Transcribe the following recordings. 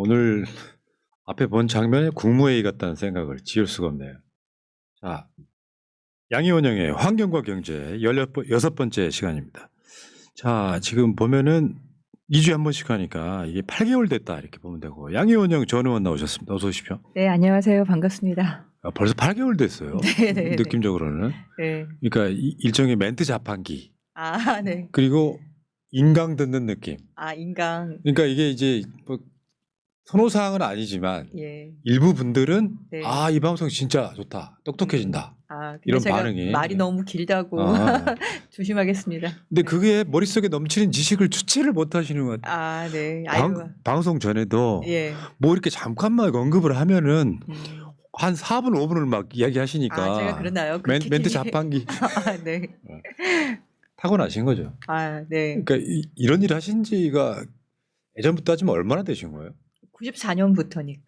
오늘 앞에 본 장면에 국무회의 같다는 생각을 지울 수가 없네요. 자, 양희원영의 환경과 경제 16번째 시간입니다. 자, 지금 보면은 2주에 한 번씩 하니까 이게 8개월 됐다 이렇게 보면 되고, 양희원영 전 의원 나오셨습니다. 어서 오십시오. 네, 안녕하세요. 반갑습니다. 벌써 8개월 됐어요. 네. 느낌적으로는. 네. 그러니까 일종의 멘트 자판기. 아, 네. 그리고 인강 듣는 느낌. 아, 인강. 그러니까 이게 이제 뭐 선호사항은 아니지만 예. 일부 분들은 네. 아, 이 방송 진짜 좋다. 똑똑해진다. 아, 근데 이런 제가 반응이. 말이 너무 길다고 아. 조심하겠습니다. 근데 그게 머릿속에 넘치는 지식을 주체를 못 하시는 것 같아요. 아, 네. 아유. 방송 전에도 예. 뭐 이렇게 잠깐만 언급을 하면은 음. 한 4분, 5분을 막 이야기하시니까. 아, 제가 그러나요? 멘트 자판기 아, 네. 타고나신 거죠. 아, 네. 그러니까 이런 일 하신 지가 예전부터 하지만 얼마나 되신 거예요? 94년부터니까.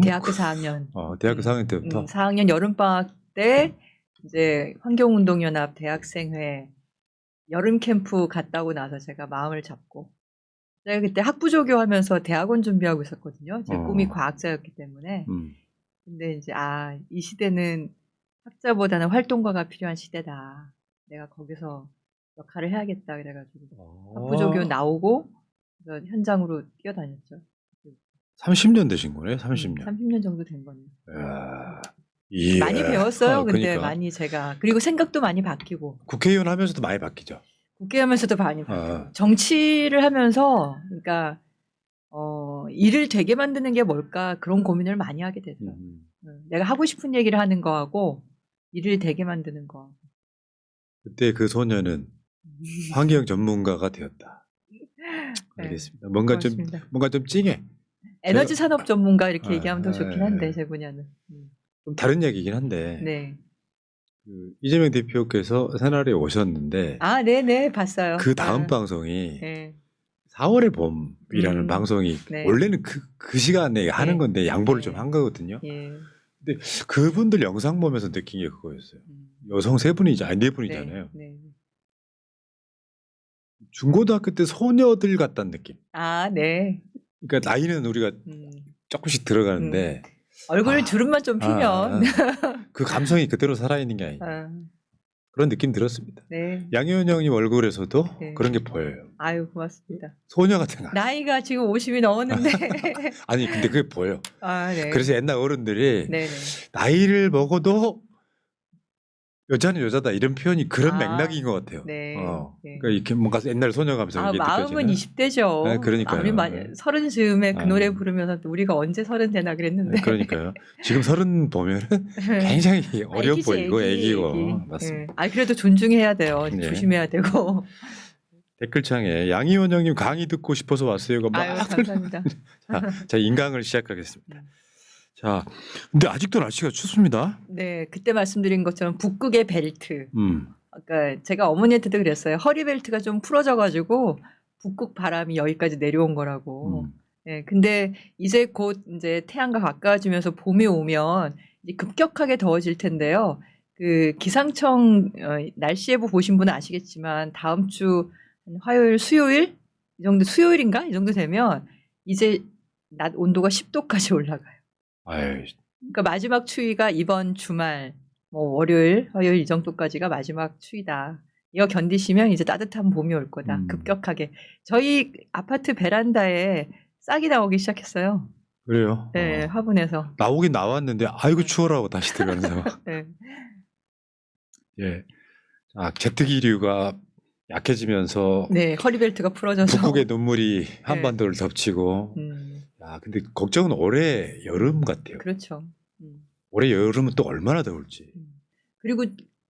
대학교 4학년. 대학교 4학년 때부터? 4학년 여름방학 때 이제 환경운동연합 대학생회 여름 캠프 갔다 오고 나서 제가 마음을 잡고, 제가 그때 학부조교 하면서 대학원 준비하고 있었거든요. 제 꿈이 과학자였기 때문에. 근데 이제 이 시대는 학자보다는 활동가가 필요한 시대다. 내가 거기서 역할을 해야겠다 그래가지고 학부조교 나오고 그래서 현장으로 뛰어다녔죠. 30년 되신 거네, 30년. 30년 정도 된 거네요. 이야. 많이 배웠어요. 근데 그러니까. 많이 제가. 그리고 생각도 많이 바뀌고. 국회의원 하면서도 많이 바뀌죠. 국회하면서도 많이 바뀌고. 정치를 하면서 그러니까 일을 되게 만드는 게 뭘까 그런 고민을 많이 하게 되더라고요. 내가 하고 싶은 얘기를 하는 거하고 일을 되게 만드는 거. 그때 그 소녀는 환경 전문가가 되었다. 알겠습니다. 뭔가 좀 찡해. 에너지 산업 전문가 이렇게 얘기하면 더 좋긴 한데 제 분야는. 좀 다른 얘기긴 한데. 네. 그 이재명 대표께서 새날에 오셨는데. 아, 네네 봤어요. 그 다음 방송이 네. 4월의 봄이라는 방송이 원래는 그 시간에 하는 건데 양보를 좀 한 거거든요. 근데 그분들 영상 보면서 느낀 게 그거였어요. 여성 3분이잖아요. 4분이잖아요. 네. 중고등학교 때 소녀들 같다는 느낌. 아, 네. 그러니까 나이는 우리가 조금씩 들어가는데 얼굴 주름만 좀 피면 그 감성이 그대로 살아있는 게 아니냐. 그런 느낌 들었습니다. 네. 양희원영님 얼굴에서도 그런 게 보여요. 아유, 고맙습니다. 소녀 같은 거. 나이가 지금 50이 넘었는데. 아니 근데 그게 보여. 네. 그래서 옛날 어른들이 네네. 나이를 먹어도 여자는 여자다 이런 표현이 그런 맥락인 것 같아요. 네. 그러니까 이렇게 뭔가 옛날 소녀 감성이 마음은 20대죠. 네, 그러니까요. 우리 30 즈음에 그 노래 부르면서 우리가 언제 30 되나 그랬는데. 그러니까요. 지금 30 보면은 굉장히 어려 보이고 애기고. 맞습니다. 그래도 존중해야 돼요. 네. 조심해야 되고. 댓글창에 양희원영님 강의 듣고 싶어서 왔어요가 막. 감사합니다. 자, 인강을 시작하겠습니다. 자, 근데 아직도 날씨가 춥습니다. 네, 그때 말씀드린 것처럼 북극의 벨트. 그러니까 제가 어머니한테도 그랬어요. 허리 벨트가 좀 풀어져가지고 북극 바람이 여기까지 내려온 거라고. 네, 근데 이제 곧 이제 태양과 가까워지면서 봄이 오면 이제 급격하게 더워질 텐데요. 그 기상청 날씨 예보 보신 분은 아시겠지만 다음 주 화요일, 수요일 이 정도 수요일인가 이 정도 되면 이제 낮 온도가 10도까지 올라가요. 그러니까 마지막 추위가 이번 주말, 월요일, 화요일 이 정도까지가 마지막 추위다. 이거 견디시면 이제 따뜻한 봄이 올 거다. 급격하게. 저희 아파트 베란다에 싹이 나오기 시작했어요. 그래요? 네, 화분에서. 나오긴 나왔는데 아이고 추워라고 다시 들어가는 상황. 네. 예. 자, 제트기류가 약해지면서 허리벨트가 풀어져서 북극의 눈물이 한반도를 덮치고. 근데 걱정은 올해 여름 같아요. 그렇죠. 올해 여름은 또 얼마나 더울지. 그리고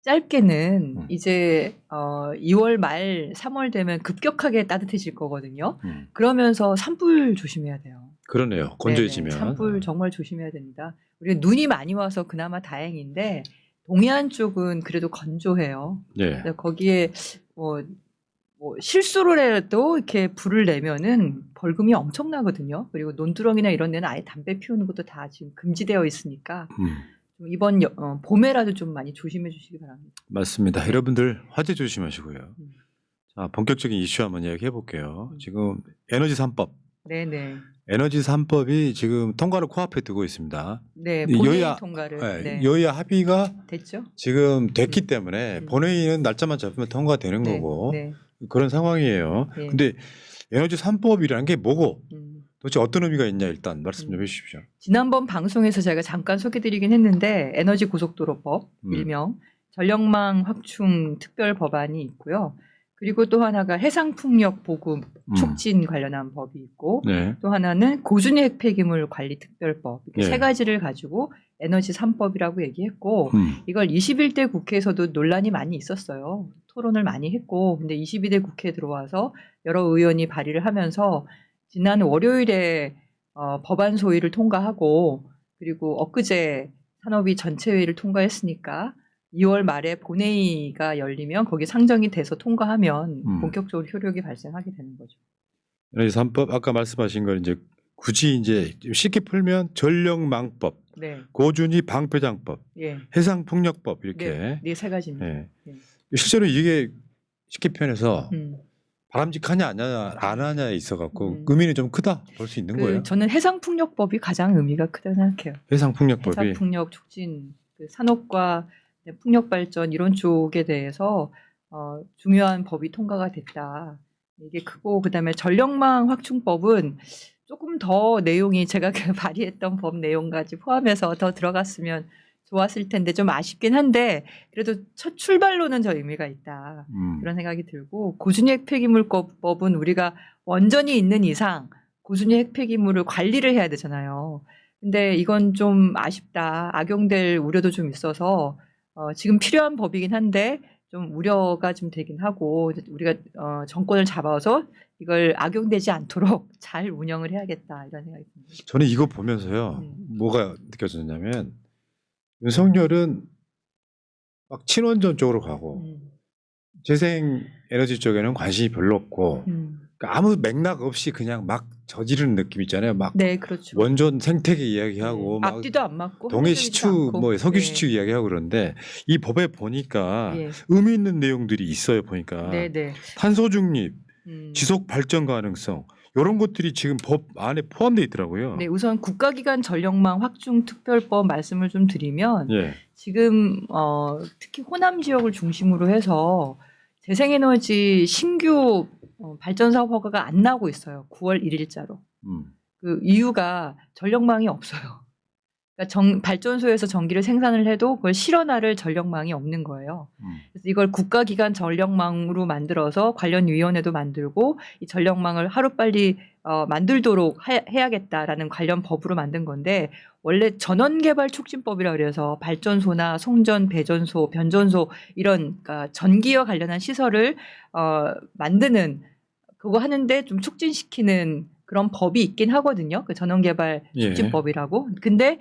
짧게는 이제 2월 말 3월 되면 급격하게 따뜻해질 거거든요. 그러면서 산불 조심해야 돼요. 그러네요. 건조해지면. 산불 정말 조심해야 됩니다. 우리가 눈이 많이 와서 그나마 다행인데 동해안 쪽은 그래도 건조해요. 거기에 실수를 해도 이렇게 불을 내면은 벌금이 엄청나거든요. 그리고 논두렁이나 이런 데는 아예 담배 피우는 것도 다 지금 금지되어 있으니까 이번 봄에라도 좀 많이 조심해 주시기 바랍니다. 맞습니다. 여러분들 화재 조심하시고요. 자, 본격적인 이슈 한번 이야기해 볼게요. 지금 에너지 3법 네네. 에너지 3법이 지금 통과를 코앞에 두고 있습니다. 네, 이 본회의 여야- 통과를 네, 네. 여야 합의가 됐죠? 지금 됐기 때문에 본회의는 날짜만 잡으면 통과되는 네, 거고 네, 그런 상황이에요. 예. 근데 에너지 3법이라는 게 뭐고 도대체 어떤 의미가 있냐 일단 말씀 좀 해주십시오. 지난번 방송에서 제가 잠깐 소개드리긴 했는데 에너지 고속도로법 일명 전력망 확충 특별 법안이 있고요. 그리고 또 하나가 해상풍력 보급 촉진 관련한 법이 있고 네. 또 하나는 고준위 핵폐기물 관리 특별법 이렇게 네. 세 가지를 가지고 에너지 3법이라고 얘기했고 이걸 21대 국회에서도 논란이 많이 있었어요. 토론을 많이 했고 근데 22대 국회에 들어와서 여러 의원이 발의를 하면서 지난 월요일에 법안 소위를 통과하고 그리고 엊그제 산업위 전체회의를 통과했으니까 2월 말에 본회의가 열리면 거기 상정이 돼서 통과하면 본격적으로 효력이 발생하게 되는 거죠. 에너지 3법 아까 말씀하신 걸 이제 굳이 이제 쉽게 풀면 전력망법, 네. 고준위 방패장법, 예. 해상풍력법 이렇게 네 세 가지입니다. 네. 네. 실제로 이게 쉽게 표현해서 음. 바람직하냐 안 하냐에 있어갖고 의미는 좀 크다 볼 수 있는 거예요. 저는 해상풍력법이 가장 의미가 크다고 생각해요. 해상풍력법이 해상풍력 촉진, 산업과 풍력 발전 이런 쪽에 대해서 중요한 법이 통과가 됐다. 이게 크고 그다음에 전력망 확충법은 조금 더 내용이 제가 발의했던 법 내용까지 포함해서 더 들어갔으면 좋았을 텐데 좀 아쉽긴 한데 그래도 첫 출발로는 저 의미가 있다. 그런 생각이 들고 고준위 핵폐기물법은 우리가 원전이 있는 이상 고준위 핵폐기물을 관리를 해야 되잖아요. 근데 이건 좀 아쉽다. 악용될 우려도 좀 있어서 지금 필요한 법이긴 한데 좀 우려가 좀 되긴 하고 우리가 정권을 잡아서 이걸 악용되지 않도록 잘 운영을 해야겠다 이런 생각이 듭니다. 저는 이거 보면서요 뭐가 느껴졌냐면 윤석열은 막 친원전 쪽으로 가고 재생 에너지 쪽에는 관심이 별로 없고 그러니까 아무 맥락 없이 그냥 막 저지르는 느낌 있잖아요. 막 네, 그렇죠. 원전 생태계 이야기하고 막 앞뒤도 안 맞고 동해 시추 뭐 석유 네. 시추 이야기하고 그런데 이 법에 보니까 예. 의미 있는 내용들이 있어요. 보니까 네, 네. 탄소 중립, 지속 발전 가능성 이런 것들이 지금 법 안에 포함되어 있더라고요. 네, 우선 국가기관 전력망 확충 특별법 말씀을 좀 드리면 예. 지금 특히 호남 지역을 중심으로 해서 재생에너지 신규 발전 사업 허가가 안 나오고 있어요. 9월 1일자로. 그 이유가 전력망이 없어요. 그러니까 발전소에서 전기를 생산을 해도 그걸 실어나를 전력망이 없는 거예요. 그래서 이걸 국가기관 전력망으로 만들어서 관련 위원회도 만들고 이 전력망을 하루빨리 만들도록 해야겠다라는 관련 법으로 만든 건데 원래 전원개발 촉진법이라 그래서 발전소나 송전, 배전소, 변전소 이런 그러니까 전기와 관련한 시설을 만드는 그거 하는데 좀 촉진시키는 그런 법이 있긴 하거든요. 그 전원개발 촉진법이라고. 근데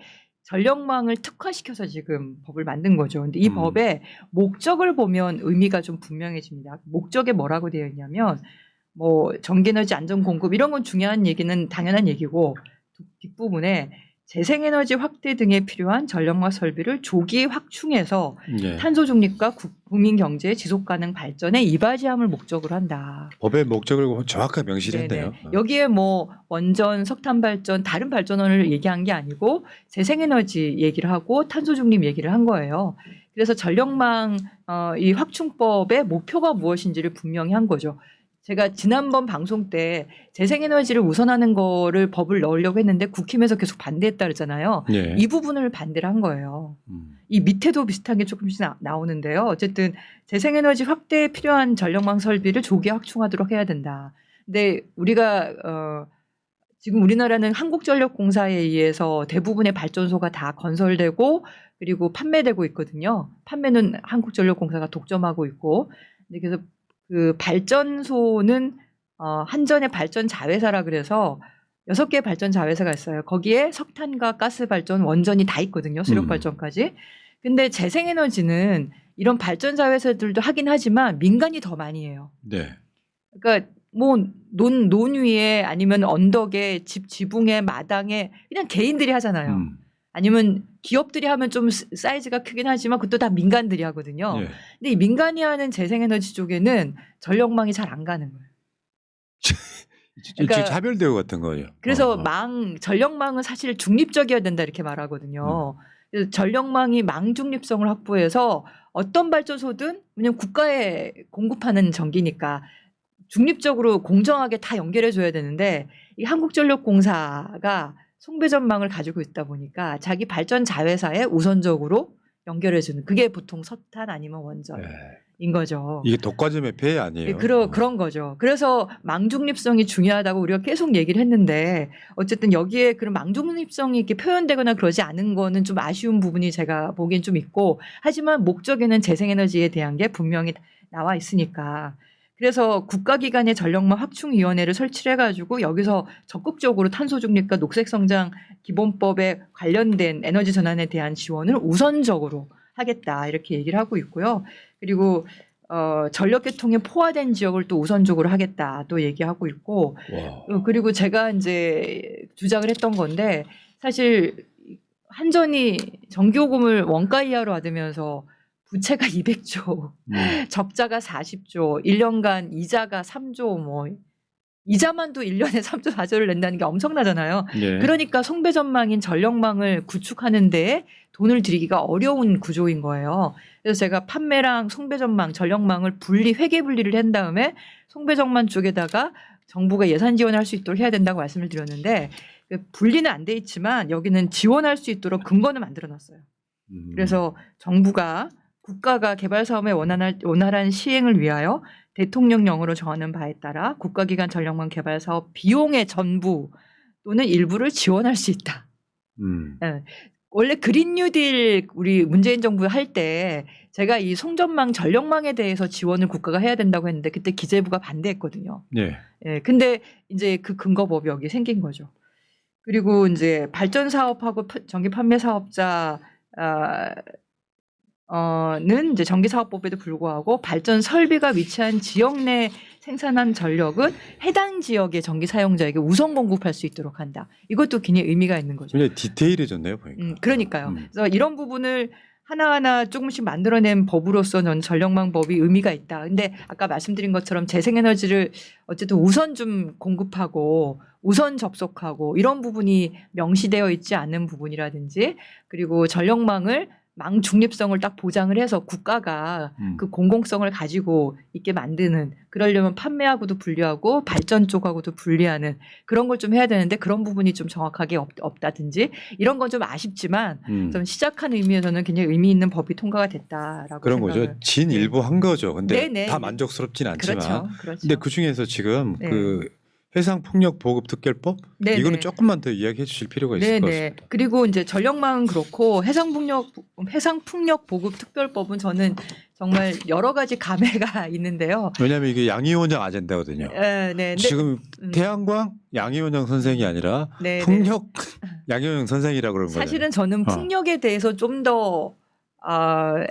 전력망을 특화시켜서 지금 법을 만든 거죠. 근데 이 법의 목적을 보면 의미가 좀 분명해집니다. 목적에 뭐라고 되어 있냐면 뭐 전기에너지 안전 공급 이런 건 중요한 얘기는 당연한 얘기고 뒷부분에 재생에너지 확대 등에 필요한 전력망 설비를 조기에 확충해서 탄소 중립과 국민 경제의 지속 가능 발전에 이바지함을 목적으로 한다. 법의 목적을 정확하게 명시했네요. 여기에 뭐 원전, 석탄 발전, 다른 발전원을 얘기한 게 아니고 재생에너지 얘기를 하고 탄소 중립 얘기를 한 거예요. 그래서 전력망 이 확충법의 목표가 무엇인지를 분명히 한 거죠. 제가 지난번 방송 때 재생에너지를 우선하는 거를 법을 넣으려고 했는데 국힘에서 계속 반대했다 그랬잖아요. 예. 이 부분을 반대를 한 거예요. 이 밑에도 비슷한 게 조금씩 나오는데요. 어쨌든 재생에너지 확대에 필요한 전력망 설비를 조기에 확충하도록 해야 된다. 근데 우리가 지금 우리나라는 한국전력공사에 의해서 대부분의 발전소가 다 건설되고 그리고 판매되고 있거든요. 판매는 한국전력공사가 독점하고 있고. 그래서 그 발전소는 한전의 발전 자회사라 그래서 6개의 발전 자회사가 있어요. 거기에 석탄과 가스 발전, 원전이 다 있거든요. 수력 발전까지. 근데 재생에너지는 이런 발전 자회사들도 하긴 하지만 민간이 더 많이 해요. 네. 그러니까 뭐 논 위에 아니면 언덕에 집 지붕에 마당에 그냥 개인들이 하잖아요. 아니면 기업들이 하면 좀 사이즈가 크긴 하지만 그것도 다 민간들이 하거든요. 예. 근데 이 민간이 하는 재생에너지 쪽에는 전력망이 잘 안 가는 거예요. 그러니까 지금 차별대우 같은 거예요. 그래서 전력망은 사실 중립적이어야 된다 이렇게 말하거든요. 그래서 전력망이 망중립성을 확보해서 어떤 발전소든 왜냐면 국가에 공급하는 전기니까 중립적으로 공정하게 다 연결해 줘야 되는데 이 한국전력공사가 송배전망을 가지고 있다 보니까 자기 발전 자회사에 우선적으로 연결해 주는 그게 보통 석탄 아니면 원전인 거죠. 이게 독과점의 폐해 아니에요. 그런 거죠. 그래서 망중립성이 중요하다고 우리가 계속 얘기를 했는데 어쨌든 여기에 그런 망중립성이 이렇게 표현되거나 그러지 않은 거는 좀 아쉬운 부분이 제가 보기엔 좀 있고 하지만 목적에는 재생에너지에 대한 게 분명히 나와 있으니까 그래서 국가기관의 전력망 확충위원회를 설치를 해가지고 여기서 적극적으로 탄소중립과 녹색성장 기본법에 관련된 에너지 전환에 대한 지원을 우선적으로 하겠다 이렇게 얘기를 하고 있고요. 그리고 전력계통에 포화된 지역을 또 우선적으로 하겠다 또 얘기하고 있고 그리고 제가 이제 주장을 했던 건데 사실 한전이 전기요금을 원가 이하로 받으면서 부채가 200조, 적자가 40조, 1년간 이자가 3조 뭐 이자만도 1년에 3조 4조를 낸다는 게 엄청나잖아요. 예. 그러니까 송배전망인 전력망을 구축하는 데에 돈을 들이기가 어려운 구조인 거예요. 그래서 제가 판매랑 송배전망, 전력망을 회계 분리를 한 다음에 송배전망 쪽에다가 정부가 예산 지원할 수 있도록 해야 된다고 말씀을 드렸는데 분리는 안 돼 있지만 여기는 지원할 수 있도록 근거는 만들어놨어요. 그래서 정부가 국가가 개발 사업의 원활한 시행을 위하여 대통령령으로 정하는 바에 따라 국가기관 전력망 개발 사업 비용의 전부 또는 일부를 지원할 수 있다. 네. 원래 그린 뉴딜 우리 문재인 정부 할 때 제가 이 송전망 전력망에 대해서 지원을 국가가 해야 된다고 했는데 그때 기재부가 반대했거든요. 네. 네. 근데 이제 그 근거법이 여기 생긴 거죠. 그리고 이제 발전 사업하고 전기 판매 사업자 는 이제 전기사업법에도 불구하고 발전 설비가 위치한 지역 내 생산한 전력은 해당 지역의 전기 사용자에게 우선 공급할 수 있도록 한다. 이것도 굉장히 의미가 있는 거죠. 굉장히 디테일해졌네요, 보니까. 그러니까요. 그래서 이런 부분을 하나하나 조금씩 만들어낸 법으로서는 전력망법이 의미가 있다. 근데 아까 말씀드린 것처럼 재생에너지를 어쨌든 우선 좀 공급하고 우선 접속하고 이런 부분이 명시되어 있지 않은 부분이라든지 그리고 전력망을 망 중립성을 딱 보장을 해서 국가가 그 공공성을 가지고 있게 만드는 그러려면 판매하고도 분리하고 발전 쪽하고도 분리하는 그런 걸 좀 해야 되는데 그런 부분이 좀 정확하게 없다든지 이런 건 좀 아쉽지만 좀 시작한 의미에서는 굉장히 의미 있는 법이 통과가 됐다라고 그런 생각을. 거죠. 진일부 한 거죠. 근데 네네. 다 만족스럽진 않지만. 그렇죠. 그렇죠. 근데 그 중에서 지금 네. 그 해상풍력보급특별법 네네. 이거는 조금만 더 이야기해 주실 필요가 있을 것 같습니다. 그리고 이제 전력망은 그렇고 해상풍력보급특별법은 저는 정말 여러 가지 감회가 있는데요. 왜냐하면 이게 양이원장 아젠다거든요. 네. 지금 태양광 양이원장 선생이 아니라 네, 풍력 양이원장 선생이라고 그런 거예요. 사실은 저는 풍력에 대해서 좀 더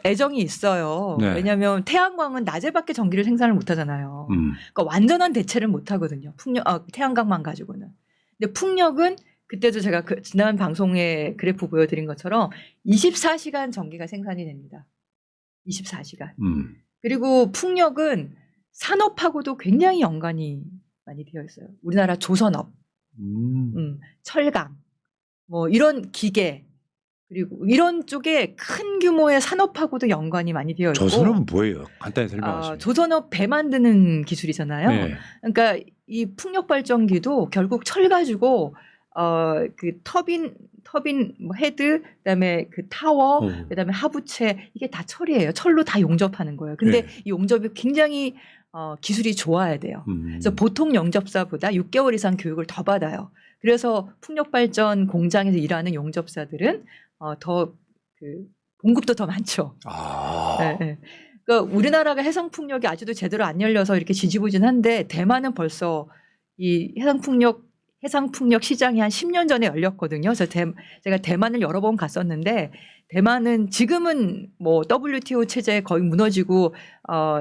애정이 있어요. 네. 왜냐하면 태양광은 낮에밖에 전기를 생산을 못하잖아요. 그러니까 완전한 대체를 못하거든요. 태양광만 가지고는. 근데 풍력은 그때도 제가 지난 방송에 그래프 보여드린 것처럼 24시간 전기가 생산이 됩니다. 24시간. 그리고 풍력은 산업하고도 굉장히 연관이 많이 되어 있어요. 우리나라 조선업, 철강, 뭐 이런 기계 그리고 이런 쪽에 큰 규모의 산업하고도 연관이 많이 되어 있고. 조선업은 뭐예요? 간단히 설명하시면. 조선업 배 만드는 기술이잖아요. 네. 그러니까 이 풍력 발전기도 결국 철 가지고 그 터빈 뭐 헤드 그다음에 그 타워 그다음에 하부체 이게 다 철이에요. 철로 다 용접하는 거예요. 근데 네. 이 용접이 굉장히 기술이 좋아야 돼요. 그래서 보통 용접사보다 6개월 이상 교육을 더 받아요. 그래서 풍력 발전 공장에서 일하는 용접사들은 더 그 봉급도 더 많죠. 네. 그러니까 우리나라가 해상 풍력이 아직도 제대로 안 열려서 이렇게 지지부진한데 대만은 벌써 이 해상 풍력 시장이 한 10년 전에 열렸거든요. 그래서 제가 대만을 여러 번 갔었는데 대만은 지금은 뭐 WTO 체제 거의 무너지고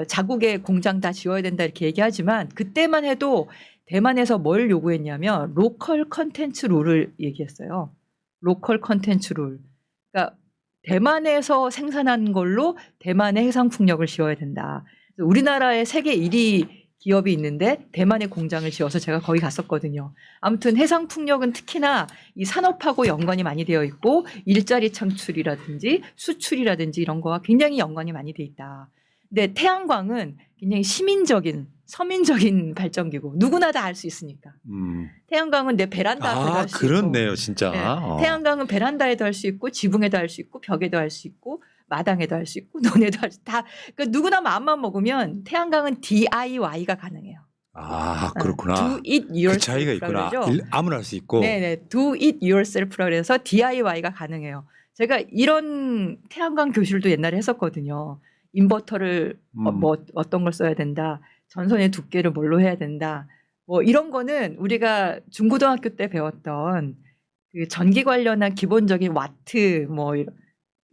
자국의 공장 다 지어야 된다 이렇게 얘기하지만 그때만 해도 대만에서 뭘 요구했냐면 로컬 컨텐츠 룰을 얘기했어요. 로컬 컨텐츠 룰. 그러니까 대만에서 생산한 걸로 대만의 해상 풍력을 지어야 된다. 우리나라의 세계 1위 기업이 있는데 대만에 공장을 지어서 제가 거기 갔었거든요. 아무튼 해상풍력은 특히나 이 산업하고 연관이 많이 되어 있고 일자리 창출이라든지 수출이라든지 이런 거와 굉장히 연관이 많이 돼 있다. 근데 태양광은 굉장히 시민적인 서민적인 발전기고 누구나 다 알 수 있으니까. 태양광은 내 베란다 앞에도 할 수 있고. 그렇네요, 진짜. 네. 태양광은 베란다에도 할 수 있고 지붕에도 할 수 있고 벽에도 할 수 있고 마당에도 할 수 있고 논에도 할 수 있고 다 그러니까 누구나 마음만 먹으면 태양광은 DIY가 가능해요. 그렇구나. Do it yourself. 그 차이가 있구나. 아무나 할 수 있고. 네네. Do it yourself라 그래서 DIY가 가능해요. 제가 이런 태양광 교실도 옛날에 했었거든요. 인버터를 뭐 어떤 걸 써야 된다. 전선의 두께를 뭘로 해야 된다. 뭐 이런 거는 우리가 중고등학교 때 배웠던 그 전기 관련한 기본적인 와트 뭐 이런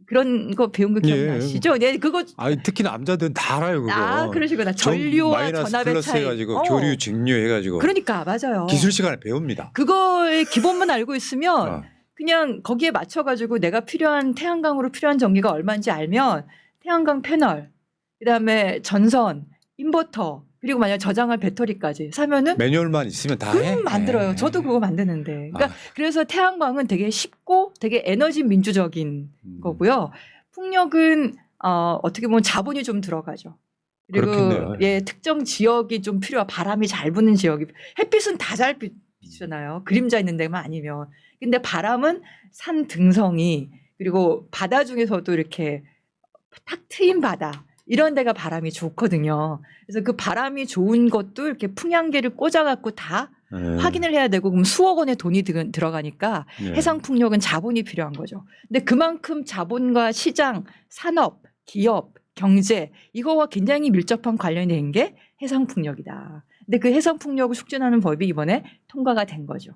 그런 거 배운 거 기억나시죠? 네, 그거. 특히 남자들은 다 알아요, 그거. 그러시구나. 전류와 마이너스 전압의 플러스 차이. 해가지고 교류, 직류 해가지고. 그러니까 맞아요. 기술 시간에 배웁니다. 그거의 기본만 알고 있으면 그냥 거기에 맞춰가지고 내가 필요한 태양광으로 필요한 전기가 얼마인지 알면 태양광 패널, 그다음에 전선, 인버터. 그리고 만약 저장할 배터리까지 사면은 매뉴얼만 있으면 다 해. 만들어요. 저도 그거 만드는데. 그러니까 그래서 태양광은 되게 쉽고 되게 에너지 민주적인 거고요. 풍력은 어떻게 보면 자본이 좀 들어가죠. 그리고 그렇겠네요. 특정 지역이 좀 필요한 바람이 잘 부는 지역이 햇빛은 다 잘 비추잖아요. 그림자 있는 데만 아니면. 근데 바람은 산 등성이 그리고 바다 중에서도 이렇게 탁 트인 바다. 이런 데가 바람이 좋거든요. 그래서 그 바람이 좋은 것도 이렇게 풍량계를 꽂아갖고 다 확인을 해야 되고 그럼 수억 원의 돈이 들어가니까 해상풍력은 자본이 필요한 거죠. 근데 그만큼 자본과 시장, 산업, 기업, 경제 이거와 굉장히 밀접한 관련이 된 게 해상풍력이다. 근데 그 해상풍력을 촉진하는 법이 이번에 통과가 된 거죠.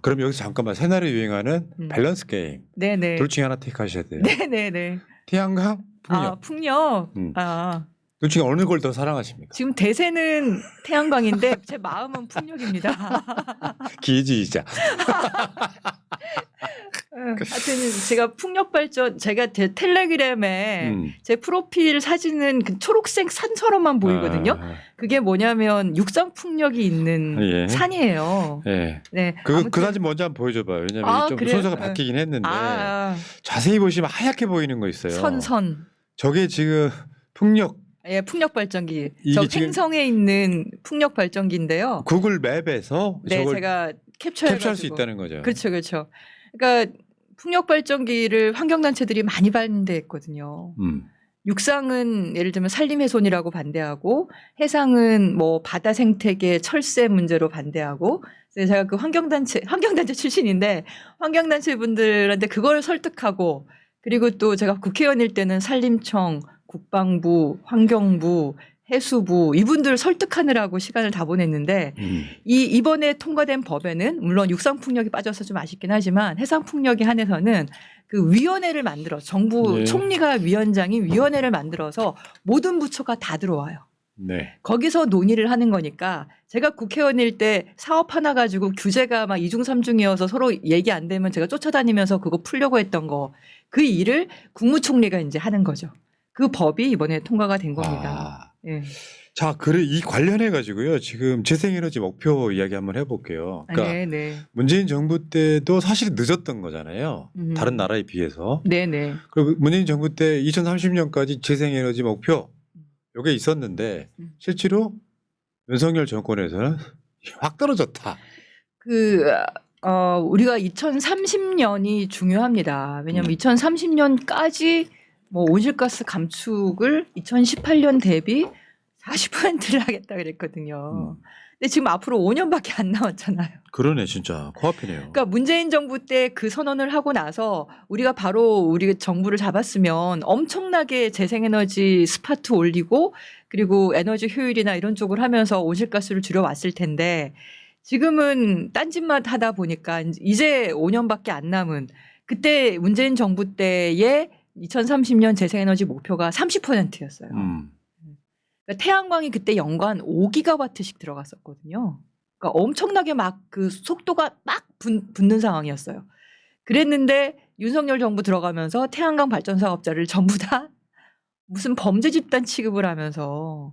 그럼 여기서 잠깐만 새날에 유행하는 밸런스 게임. 네네. 둘 중에 하나 택하셔야 돼요. 네네네. 태양광, 풍력. 풍력. 둘 중에 어느 걸 더 사랑하십니까? 지금 대세는 태양광인데 제 마음은 풍력입니다. 기지이자. 하여튼 제가 풍력 발전 제가 제 텔레그램에 제 프로필 사진은 그 초록색 산처럼만 보이거든요. 그게 뭐냐면 육상 풍력이 있는 산이에요. 네. 그 사진 먼저 한번 보여줘봐요. 왜냐면 좀 순서가 바뀌긴 했는데 자세히 보시면 하얗게 보이는 거 있어요. 선. 저게 지금 풍력. 풍력 발전기. 저 횡성에 있는 풍력 발전기인데요. 구글 맵에서 제가 캡처할 수 있다는 거죠. 그렇죠. 그러니까 풍력 발전기를 환경단체들이 많이 반대했거든요. 육상은 예를 들면 산림훼손이라고 반대하고 해상은 뭐 바다 생태계 철새 문제로 반대하고 그래서 제가 그 환경단체 출신인데 환경단체 분들한테 그걸 설득하고 그리고 또 제가 국회의원일 때는 산림청, 국방부, 환경부, 해수부 이분들 설득하느라고 시간을 다 보냈는데 이번에 통과된 법에는 물론 육상풍력이 빠져서 좀 아쉽긴 하지만 해상풍력에 한해서는 그 위원회를 만들어 정부 총리가 위원장인 위원회를 만들어서 모든 부처가 다 들어와요. 거기서 논의를 하는 거니까 제가 국회의원일 때 사업 하나 가지고 규제가 막 2중 3중이어서 서로 얘기 안 되면 제가 쫓아다니면서 그거 풀려고 했던 거 그 일을 국무총리가 이제 하는 거죠. 그 법이 이번에 통과가 된 겁니다. 자, 이 관련해 가지고요. 지금 재생에너지 목표 이야기 한번 해볼게요. 그러니까 문재인 정부 때도 사실 늦었던 거잖아요. 다른 나라에 비해서. 그리고 문재인 정부 때 2030년까지 재생에너지 목표 이게 있었는데 실제로 윤석열 정권에서는 확 떨어졌다. 우리가 2030년이 중요합니다. 왜냐하면 2030년까지 뭐 온실가스 감축을 2018년 대비 40%를 하겠다 그랬거든요. 근데 지금 앞으로 5년밖에 안 남았잖아요. 그러네, 진짜 코앞이네요. 그러니까 문재인 정부 때 그 선언을 하고 나서 우리가 바로 우리 정부를 잡았으면 엄청나게 재생에너지 스파트 올리고 그리고 에너지 효율이나 이런 쪽을 하면서 온실가스를 줄여왔을 텐데 지금은 딴짓만 하다 보니까 이제 5년밖에 안 남은 그때 문재인 정부 때의 2030년 재생에너지 목표가 30%였어요. 그러니까 태양광이 그때 연간 5기가와트씩 들어갔었거든요. 그러니까 엄청나게 막 그 속도가 막 붙는 상황이었어요. 그랬는데 윤석열 정부 들어가면서 태양광 발전 사업자를 전부 다 무슨 범죄 집단 취급을 하면서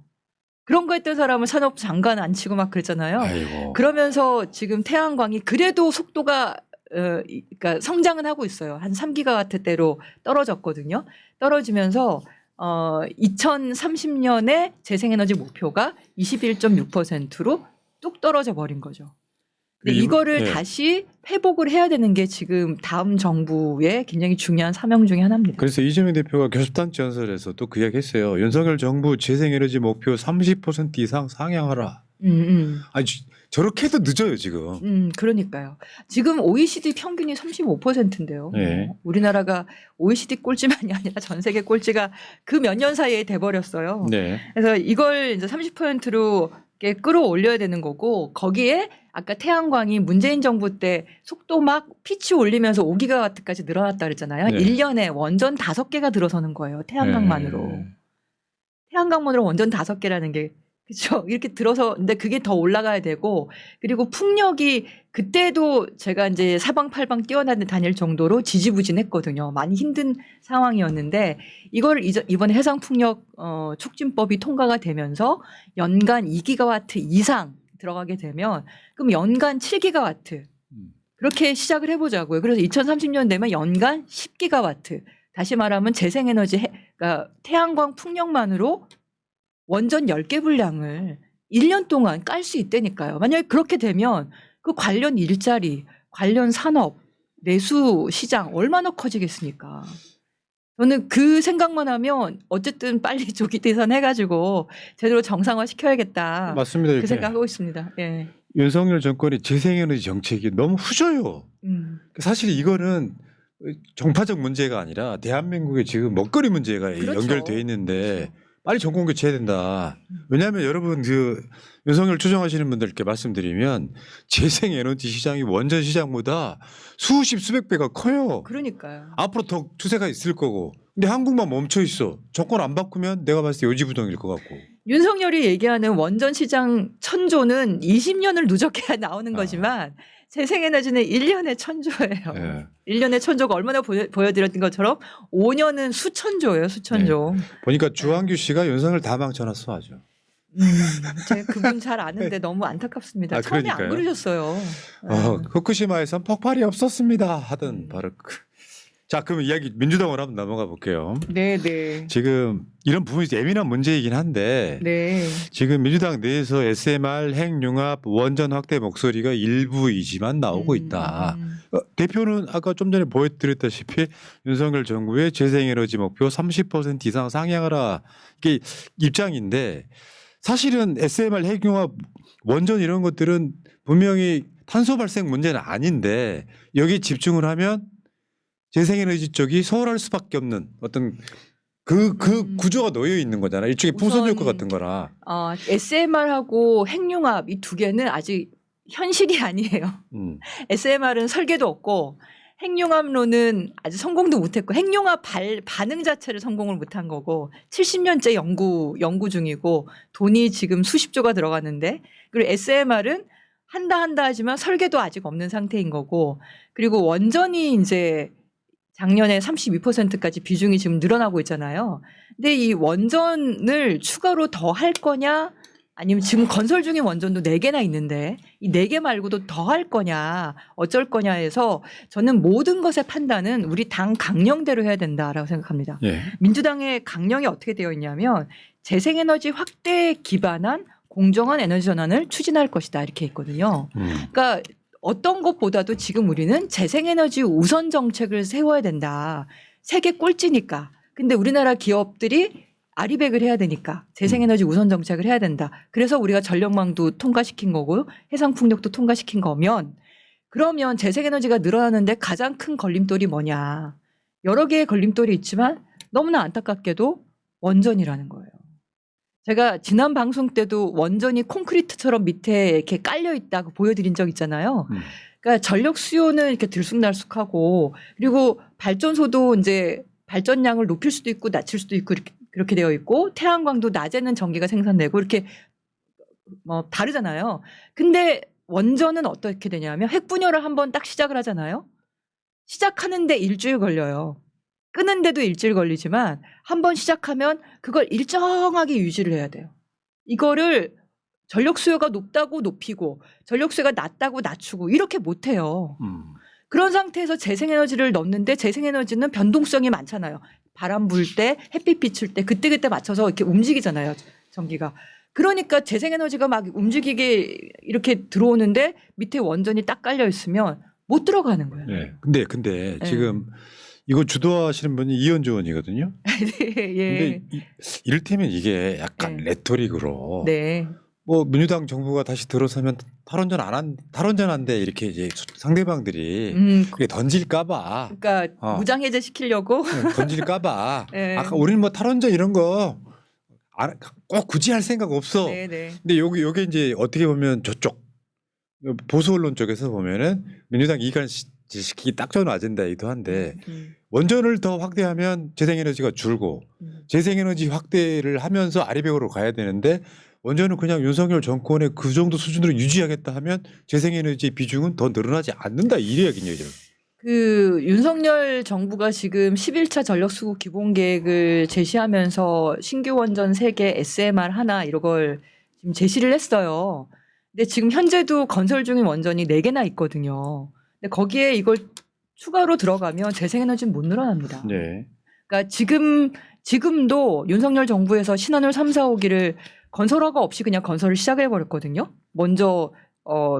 그런 거 했던 사람은 산업 장관 안 치고 막 그랬잖아요. 아이고. 그러면서 지금 태양광이 그래도 속도가 그러니까 성장은 하고 있어요. 한 3기가와트대로 떨어졌거든요. 떨어지면서 2030년에 재생에너지 목표가 21.6%로 뚝 떨어져 버린 거죠. 근데 이거를 다시 회복을 해야 되는 게 지금 다음 정부의 굉장히 중요한 사명 중에 하나입니다. 그래서 이재명 대표가 교섭단체 연설에서 또 그 이야기 했어요. 윤석열 정부 재생에너지 목표 30% 이상 상향하라. 아니 저렇게 해도 늦어요 지금. 그러니까요. 지금 OECD 평균이 35%인데요. 네. 우리나라가 OECD 꼴찌만이 아니라 전 세계 꼴찌가 그 몇 년 사이에 돼버렸어요. 네. 그래서 이걸 이제 30%로 끌어올려야 되는 거고 거기에 아까 태양광이 문재인 정부 때 속도 막 피치 올리면서 5기가와트까지 늘어났다 그랬잖아요. 네. 1년에 원전 5개가 들어서는 거예요. 태양광만으로. 네. 태양광만으로 원전 5개라는 게 그렇죠. 이렇게 들어서 근데 그게 더 올라가야 되고 그리고 풍력이 그때도 제가 이제 사방팔방 뛰어다닐 정도로 지지부진했거든요. 많이 힘든 상황이었는데 이걸 이번에 해상풍력 촉진법이 통과가 되면서 연간 2기가와트 이상 들어가게 되면 그럼 연간 7기가와트 그렇게 시작을 해보자고요. 그래서 2030년 되면 연간 10기가와트 다시 말하면 재생에너지 그러니까 태양광 풍력만으로 원전 10개 분량을 1년 동안 깔 수 있다니까요. 만약에 그렇게 되면 그 관련 일자리, 관련 산업, 내수 시장 얼마나 커지겠습니까? 저는 그 생각만 하면 어쨌든 빨리 조기 대선해가지고 제대로 정상화 시켜야겠다. 맞습니다. 그 생각하고 있습니다. 예. 윤석열 정권의 재생에너지 정책이 너무 후져요. 사실 이거는 정파적 문제가 아니라 대한민국의 지금 먹거리 문제가 그렇죠. 연결돼 있는데 그렇죠. 빨리 정권 교체해야 된다. 왜냐하면 여러분 그 윤석열 추정하시는 분들께 말씀드리면 재생에너지 시장이 원전 시장보다 수십 수백 배가 커요. 그러니까요. 앞으로 더 추세가 있을 거고. 근데 한국만 멈춰 있어. 정권 안 바꾸면 내가 봤을 때 요지부동일 것 같고. 윤석열이 얘기하는 원전 시장 천조는 20년을 누적해야 나오는 거지만 재생에너지는 1년에 천조예요. 예. 1년에 천조가 얼마나 보여드렸던 것처럼 5년은 수천조예요. 수천조. 보니까 주한규 씨가 윤석열 다 망쳐놨어 아주. 제가 그분 잘 아는데 너무 안타깝습니다. 아, 처음에 그러니까요. 안 그러셨어요. 후쿠시마에선 폭발이 없었습니다 하던 바로 자 그럼 이야기 민주당으로 한번 넘어가 볼게요. 네네. 지금 이런 부분이 예민한 문제이긴 한데 네. 지금 민주당 내에서 SMR 핵융합 원전 확대 목소리가 일부이지만 나오고 있다. 대표는 아까 좀 전에 보여드렸다시피 윤석열 정부의 재생에너지 목표 30% 이상 상향하라 이게 입장인데 사실은 SMR 핵융합 원전 이런 것들은 분명히 탄소 발생 문제는 아닌데 여기 집중을 하면 재생에너지 쪽이 소홀할 수밖에 없는 어떤 그 구조가 놓여 있는 거잖아. 일종의 풍선 효과 같은 거라. SMR하고 핵융합 이 두 개는 아직 현실이 아니에요. SMR은 설계도 없고 핵융합론은 아직 성공도 못했고 핵융합 반응 자체를 성공을 못한 거고 70년째 연구 중이고 돈이 지금 수십조가 들어갔는데 그리고 SMR은 한다 하지만 설계도 아직 없는 상태인 거고 그리고 원전이 이제 작년에 32%까지 비중이 지금 늘어나고 있잖아요. 근데 이 원전을 추가로 더 할 거냐 아니면 지금 건설 중인 원전도 4개나 있는데 이 4개 말고도 더 할 거냐 어쩔 거냐 해서 저는 모든 것의 판단은 우리 당 강령대로 해야 된다라고 생각합니다. 예. 민주당의 강령이 어떻게 되어 있냐면 재생에너지 확대에 기반한 공정한 에너지 전환을 추진할 것이다 이렇게 있거든요. 그러니까 어떤 것보다도 지금 우리는 재생에너지 우선 정책을 세워야 된다. 세계 꼴찌니까. 근데 우리나라 기업들이 아리백을 해야 되니까 재생에너지 우선 정책을 해야 된다. 그래서 우리가 전력망도 통과시킨 거고 해상풍력도 통과시킨 거면 그러면 재생에너지가 늘어나는데 가장 큰 걸림돌이 뭐냐. 여러 개의 걸림돌이 있지만 너무나 안타깝게도 원전이라는 거예요. 제가 지난 방송 때도 원전이 콘크리트처럼 밑에 이렇게 깔려 있다고 보여드린 적 있잖아요. 그러니까 전력 수요는 이렇게 들쑥날쑥하고 그리고 발전소도 이제 발전량을 높일 수도 있고 낮출 수도 있고 그렇게 되어 있고 태양광도 낮에는 전기가 생산되고 이렇게 다르잖아요. 근데 원전은 어떻게 되냐면 핵분열을 한번 딱 시작을 하잖아요. 시작하는데 일주일 걸려요. 끄는데도 일주일 걸리지만 한번 시작하면 그걸 일정하게 유지를 해야 돼요. 이거를 전력 수요가 높다고 높이고 전력 수요가 낮다고 낮추고 이렇게 못 해요. 그런 상태에서 재생에너지를 넣는데 재생에너지는 변동성이 많잖아요. 바람 불 때, 햇빛 비출 때 그때그때 맞춰서 이렇게 움직이잖아요. 전기가. 그러니까 재생에너지가 막 움직이게 이렇게 들어오는데 밑에 원전이 딱 깔려 있으면 못 들어가는 거예요. 네. 근데 네. 지금 이거 주도하시는 분이 이현주 의원이거든요. 네, 예. 근데 이를테면 이게 약간 네. 레토릭으로 네. 뭐 민주당 정부가 다시 들어서면 탈원전한대 이렇게 이제 상대방들이 그게 던질까봐 그러니까 무장 해제 시키려고. 던질까봐 네. 아까 우리는 뭐 탈원전 이런 거 꼭 굳이 할 생각 없어. 네, 네. 근데 여기 이제 어떻게 보면 저쪽 보수 언론 쪽에서 보면은 민주당 이익을 시키기 딱 좋은 아젠다이기도 한데 원전을 더 확대하면 재생에너지가 줄고 재생에너지 확대를 하면서 아리백으로 가야 되는데 원전은 그냥 윤석열 정권의 그 정도 수준으로 유지하겠다 하면 재생에너지의 비중은 더 늘어나지 않는다 이 이야기죠. 그 윤석열 정부가 지금 11차 전력수급 기본계획을 제시하면서 신규 원전 3개, SMR 하나 이런 걸 지금 제시를 했어요. 근데 지금 현재도 건설 중인 원전이 4개나 있거든요. 근데 거기에 이걸 추가로 들어가면 재생에너지는 못 늘어납니다. 네. 그러니까 지금도 윤석열 정부에서 신한울 3, 4, 5기를 건설허가 없이 그냥 건설을 시작해버렸거든요. 먼저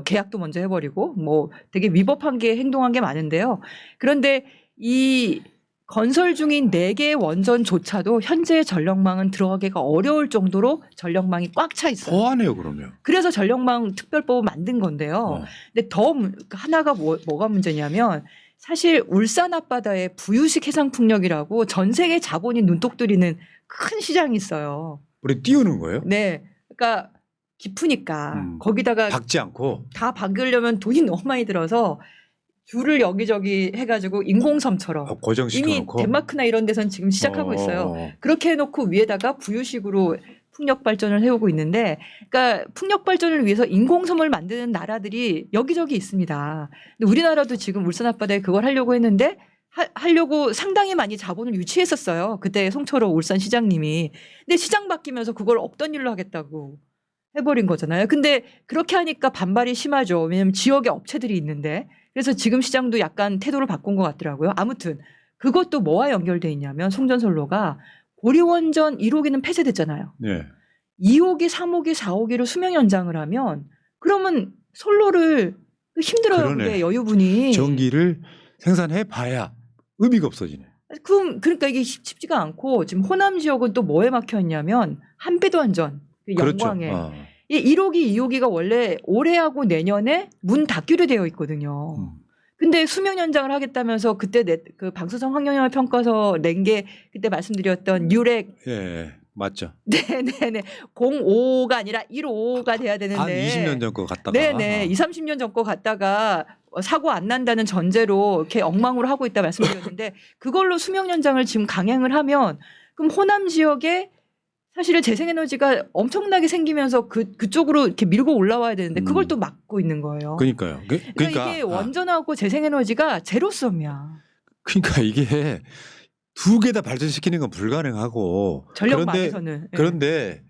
계약도 먼저 해버리고 뭐 되게 위법한 게 행동한 게 많은데요. 그런데 이 건설 중인 4개의 원전조차도 현재 전력망은 들어가기가 어려울 정도로 전력망이 꽉 차 있어요. 더 하네요 그러면. 그래서 전력망 특별법을 만든 건데요. 근데 더 하나가 뭐가 문제냐면 사실 울산 앞바다에 부유식 해상풍력이라고 전 세계 자본이 눈독 들이는 큰 시장이 있어요. 우리 띄우는 거예요? 네. 그러니까 깊으니까 거기다가 박지 않고 다 박으려면 돈이 너무 많이 들어서 줄을 여기저기 해가지고 인공섬처럼 고정시켜 이미 놓고 덴마크나 이런 데서는 지금 시작하고 있어요. 그렇게 해놓고 위에다가 부유식으로 풍력 발전을 해오고 있는데, 그러니까 풍력 발전을 위해서 인공섬을 만드는 나라들이 여기저기 있습니다. 근데 우리나라도 지금 울산 앞바다에 그걸 하려고 했는데 하려고 상당히 많이 자본을 유치했었어요. 그때 송철호 울산 시장님이. 근데 시장 바뀌면서 그걸 없던 일로 하겠다고 해버린 거잖아요. 근데 그렇게 하니까 반발이 심하죠. 왜냐하면 지역에 업체들이 있는데. 그래서 지금 시장도 약간 태도를 바꾼 것 같더라고요. 아무튼 그것도 뭐와 연결돼 있냐면 송전솔로가 고리원전 1호기는 폐쇄됐잖아요. 네. 2호기, 3호기, 4호기를 수명 연장을 하면 그러면 솔로를 힘들어요. 그러네. 그게 여유분이. 전기를 생산해 봐야 의미가 없어지네. 그러니까 이게 쉽지가 않고 지금 호남 지역은 또 뭐에 막혀 있냐면 한빛원전 영광에. 그렇죠. 이 1호기, 2호기가 원래 올해하고 내년에 문 닫기로 되어 있거든요. 근데 수명 연장을 하겠다면서 그때 그 방사성 환경영향 평가서 낸 게 그때 말씀드렸던 유렉. 예, 맞죠. 네네네. 05가 아니라 15가 돼야 되는데. 한 20년 전 거 갔다가. 네네. 20, 30년 전 거 갔다가 사고 안 난다는 전제로 이렇게 엉망으로 하고 있다 말씀드렸는데 그걸로 수명 연장을 지금 강행을 하면 그럼 호남 지역에 사실은 재생에너지가 엄청나게 생기면서 그쪽으로 이렇게 밀고 올라와야 되는데 그걸 또 막고 있는 거예요. 그러니까요. 그러니까 이게 원전하고 재생에너지가 제로섬이야. 그러니까 이게 두 개 다 발전시키는 건 불가능하고. 전력망에서는. 그런데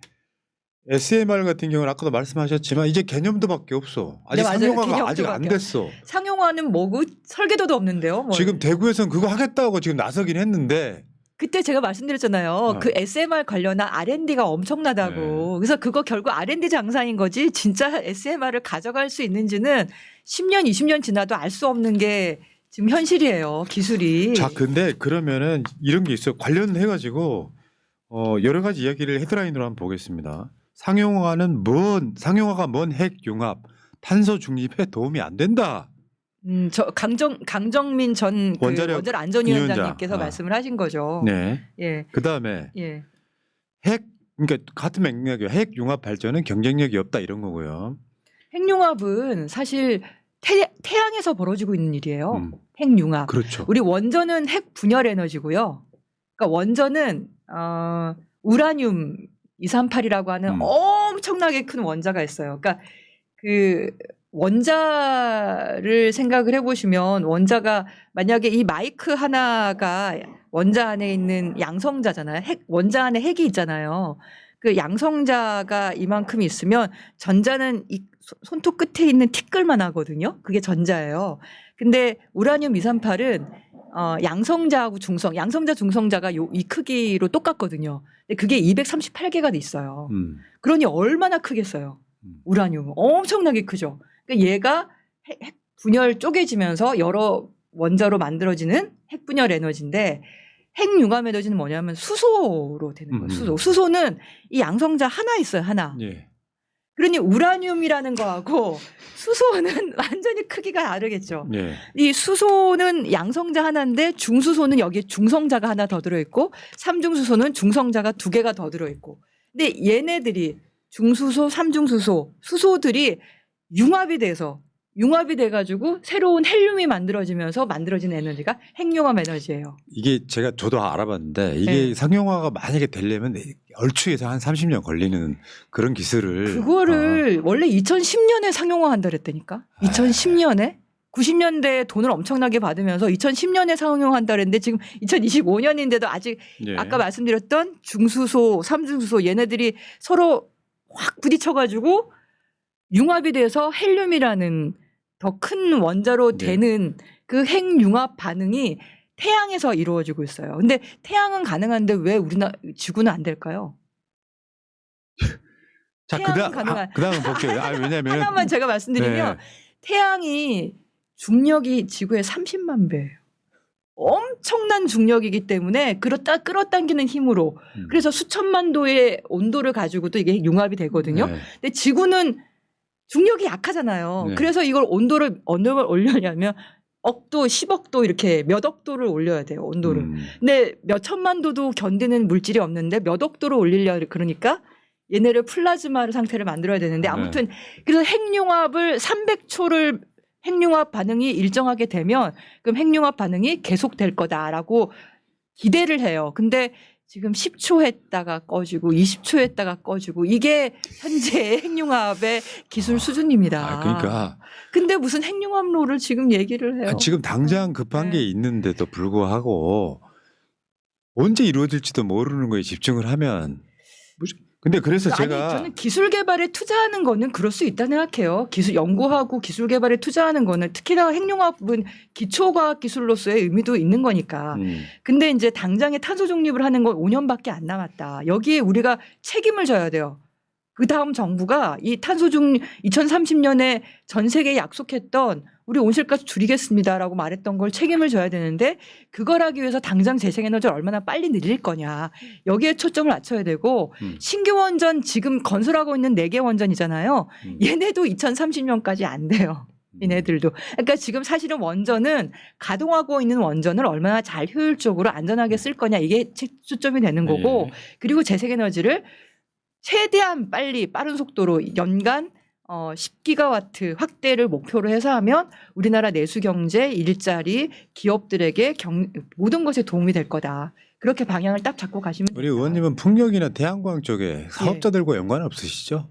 SMR 같은 경우는 아까도 말씀하셨지만 이제 개념도밖에 없어. 아직 네, 상용화가 아직 안 됐어. 상용화는 뭐고 설계도도 없는데요. 지금 대구에서는 그거 하겠다고 지금 나서긴 했는데. 그때 제가 말씀드렸잖아요. 그 SMR 관련한 R&D가 엄청나다고. 네. 그래서 그거 결국 R&D 장사인 거지 진짜 SMR을 가져갈 수 있는지는 10년, 20년 지나도 알 수 없는 게 지금 현실이에요. 기술이. 자, 근데 그러면은 이런 게 있어요. 관련해가지고 여러 가지 이야기를 헤드라인으로 한번 보겠습니다. 상용화가 뭔 핵융합, 탄소 중립에 도움이 안 된다. 저 강정민 전 원자력 안전위원장님께서 말씀을 하신 거죠. 네. 예. 그 다음에 예. 그러니까 같은 맥락이에요. 핵융합 발전은 경쟁력이 없다 이런 거고요. 핵융합은 사실 태양에서 벌어지고 있는 일이에요. 핵융합. 그렇죠. 우리 원전은 핵 분열 에너지고요. 그러니까 원전은 우라늄 238이라고 하는 엄청나게 큰 원자가 있어요. 그러니까 그 원자를 생각을 해보시면 원자가 만약에 이 마이크 하나가 원자 안에 있는 양성자잖아요. 원자 안에 핵이 있잖아요. 그 양성자가 이만큼 있으면 전자는 이 손톱 끝에 있는 티끌만 하거든요. 그게 전자예요. 근데 우라늄 238은 양성자하고 양성자 중성자가 이 크기로 똑같거든요. 근데 그게 238개가 있어요. 그러니 얼마나 크겠어요. 우라늄은 엄청나게 크죠. 그러니까 얘가 핵 분열 쪼개지면서 여러 원자로 만들어지는 핵 분열 에너지인데 핵융합 에너지는 뭐냐면 수소로 되는 거예요. 수소는 이 양성자 하나 있어요. 하나. 예. 그러니 우라늄이라는 거하고 수소는 완전히 크기가 다르겠죠. 예. 이 수소는 양성자 하나인데 중수소는 여기에 중성자가 하나 더 들어있고 삼중수소는 중성자가 2개가 더 들어있고. 근데 얘네들이 중수소, 삼중수소, 수소들이 융합이 돼가지고 새로운 헬륨이 만들어지면서 만들어진 에너지가 핵융합 에너지예요. 이게 저도 알아봤는데 이게 네. 상용화가 만약에 되려면 얼추에서 한 30년 걸리는 그런 기술을 그거를 원래 2010년에 상용화 한다 그랬다니까. 2010년에 90년대에 돈을 엄청나게 받으면서 2010년에 상용화한다 그랬는데 지금 2025년인데도 아직 예. 아까 말씀드렸던 중수소, 삼중수소 얘네들이 서로 확 부딪혀가지고 융합이 돼서 헬륨이라는 더 큰 원자로 네. 되는 그 핵융합 반응이 태양에서 이루어지고 있어요. 근데 태양은 가능한데 왜 지구는 안 될까요? 자, 태양은 가능한. 그다음 볼게요. 왜냐면 하나만 제가 말씀드리면 태양이 중력이 지구의 30만 배예요. 엄청난 중력이기 때문에 끌어당기는 힘으로 그래서 수천만 도의 온도를 가지고도 이게 융합이 되거든요. 네. 근데 지구는 중력이 약하잖아요. 네. 그래서 이걸 온도를 어느 걸 올려냐면 억도, 10억도 이렇게 몇 억도를 올려야 돼요. 온도를. 근데 몇 천만 도도 견디는 물질이 없는데 몇 억도를 올리려 그러니까 얘네를 플라즈마 상태를 만들어야 되는데 아무튼 그래서 핵융합을 300초를 핵융합 반응이 일정하게 되면 그럼 핵융합 반응이 계속될 거다라고 기대를 해요. 근데 지금 10초 했다가 꺼지고 20초 했다가 꺼지고 이게 현재 핵융합의 기술 수준입니다. 그러니까. 근데 무슨 핵융합로를 지금 얘기를 해요. 지금 당장 급한 게 있는데도 불구하고 언제 이루어질지도 모르는 거에 집중을 하면. 근데 그래서 제가 저는 기술 개발에 투자하는 거는 그럴 수 있다 생각해요. 기술 연구하고 기술 개발에 투자하는 거는 특히나 핵융합은 기초과학 기술로서의 의미도 있는 거니까. 근데 이제 당장에 탄소 중립을 하는 건 5년밖에 안 남았다. 여기에 우리가 책임을 져야 돼요. 그 다음 정부가 이 탄소 중립 2030년에 전 세계에 약속했던 우리 온실가스 줄이겠습니다라고 말했던 걸 책임을 져야 되는데 그걸 하기 위해서 당장 재생에너지를 얼마나 빨리 늘릴 거냐. 여기에 초점을 맞춰야 되고 신규 원전 지금 건설하고 있는 4개 원전이잖아요. 얘네도 2030년까지 안 돼요. 얘네들도. 그러니까 지금 사실은 원전은 가동하고 있는 원전을 얼마나 잘 효율적으로 안전하게 쓸 거냐 이게 초점이 되는 거고 그리고 재생에너지를 최대한 빠른 속도로 연간 10기가와트 확대를 목표로 해서 하면 우리나라 내수 경제, 일자리, 기업들에게 모든 것에 도움이 될 거다. 그렇게 방향을 딱 잡고 가시면 우리 됩니다. 의원님은 풍력이나 태양광 쪽에 사업자들과 연관 없으시죠?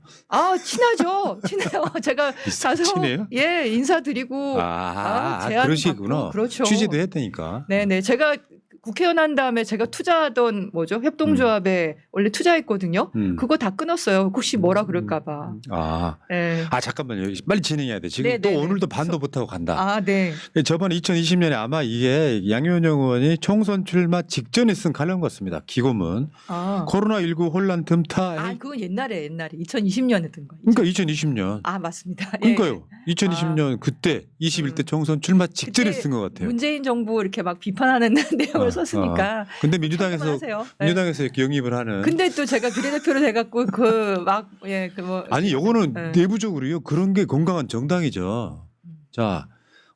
친하죠. 친해요. 제가 가서 친해요? 인사드리고 제안 그러시구나. 받고, 그렇죠. 취재도 했다니까. 네네. 제가 국회의원 한 다음에 제가 투자하던 협동조합에 원래 투자했거든요. 그거 다 끊었어요. 혹시 뭐라 그럴까봐. 네. 잠깐만요. 빨리 진행해야 돼. 지금 또 오늘도 반도 못하고 간다. 네. 저번에 2020년에 아마 이게 양효영 의원이 총선 출마 직전에 쓴 칼럼 같습니다. 기고문. 코로나19 혼란 틈타. 그건 옛날에 2020년에 든 거예요. 그러니까 2020년. 맞습니다. 그러니까요. 2020년 그때 21대 총선 출마 직전에 쓴 것 같아요. 문재인 정부 이렇게 막 비판하는 내용을 썼으니까. 근데 민주당에서 영입을 하는. 근데 또 제가 비례대표로 돼갖고 아니 요거는 내부적으로요. 그런 게 건강한 정당이죠. 자,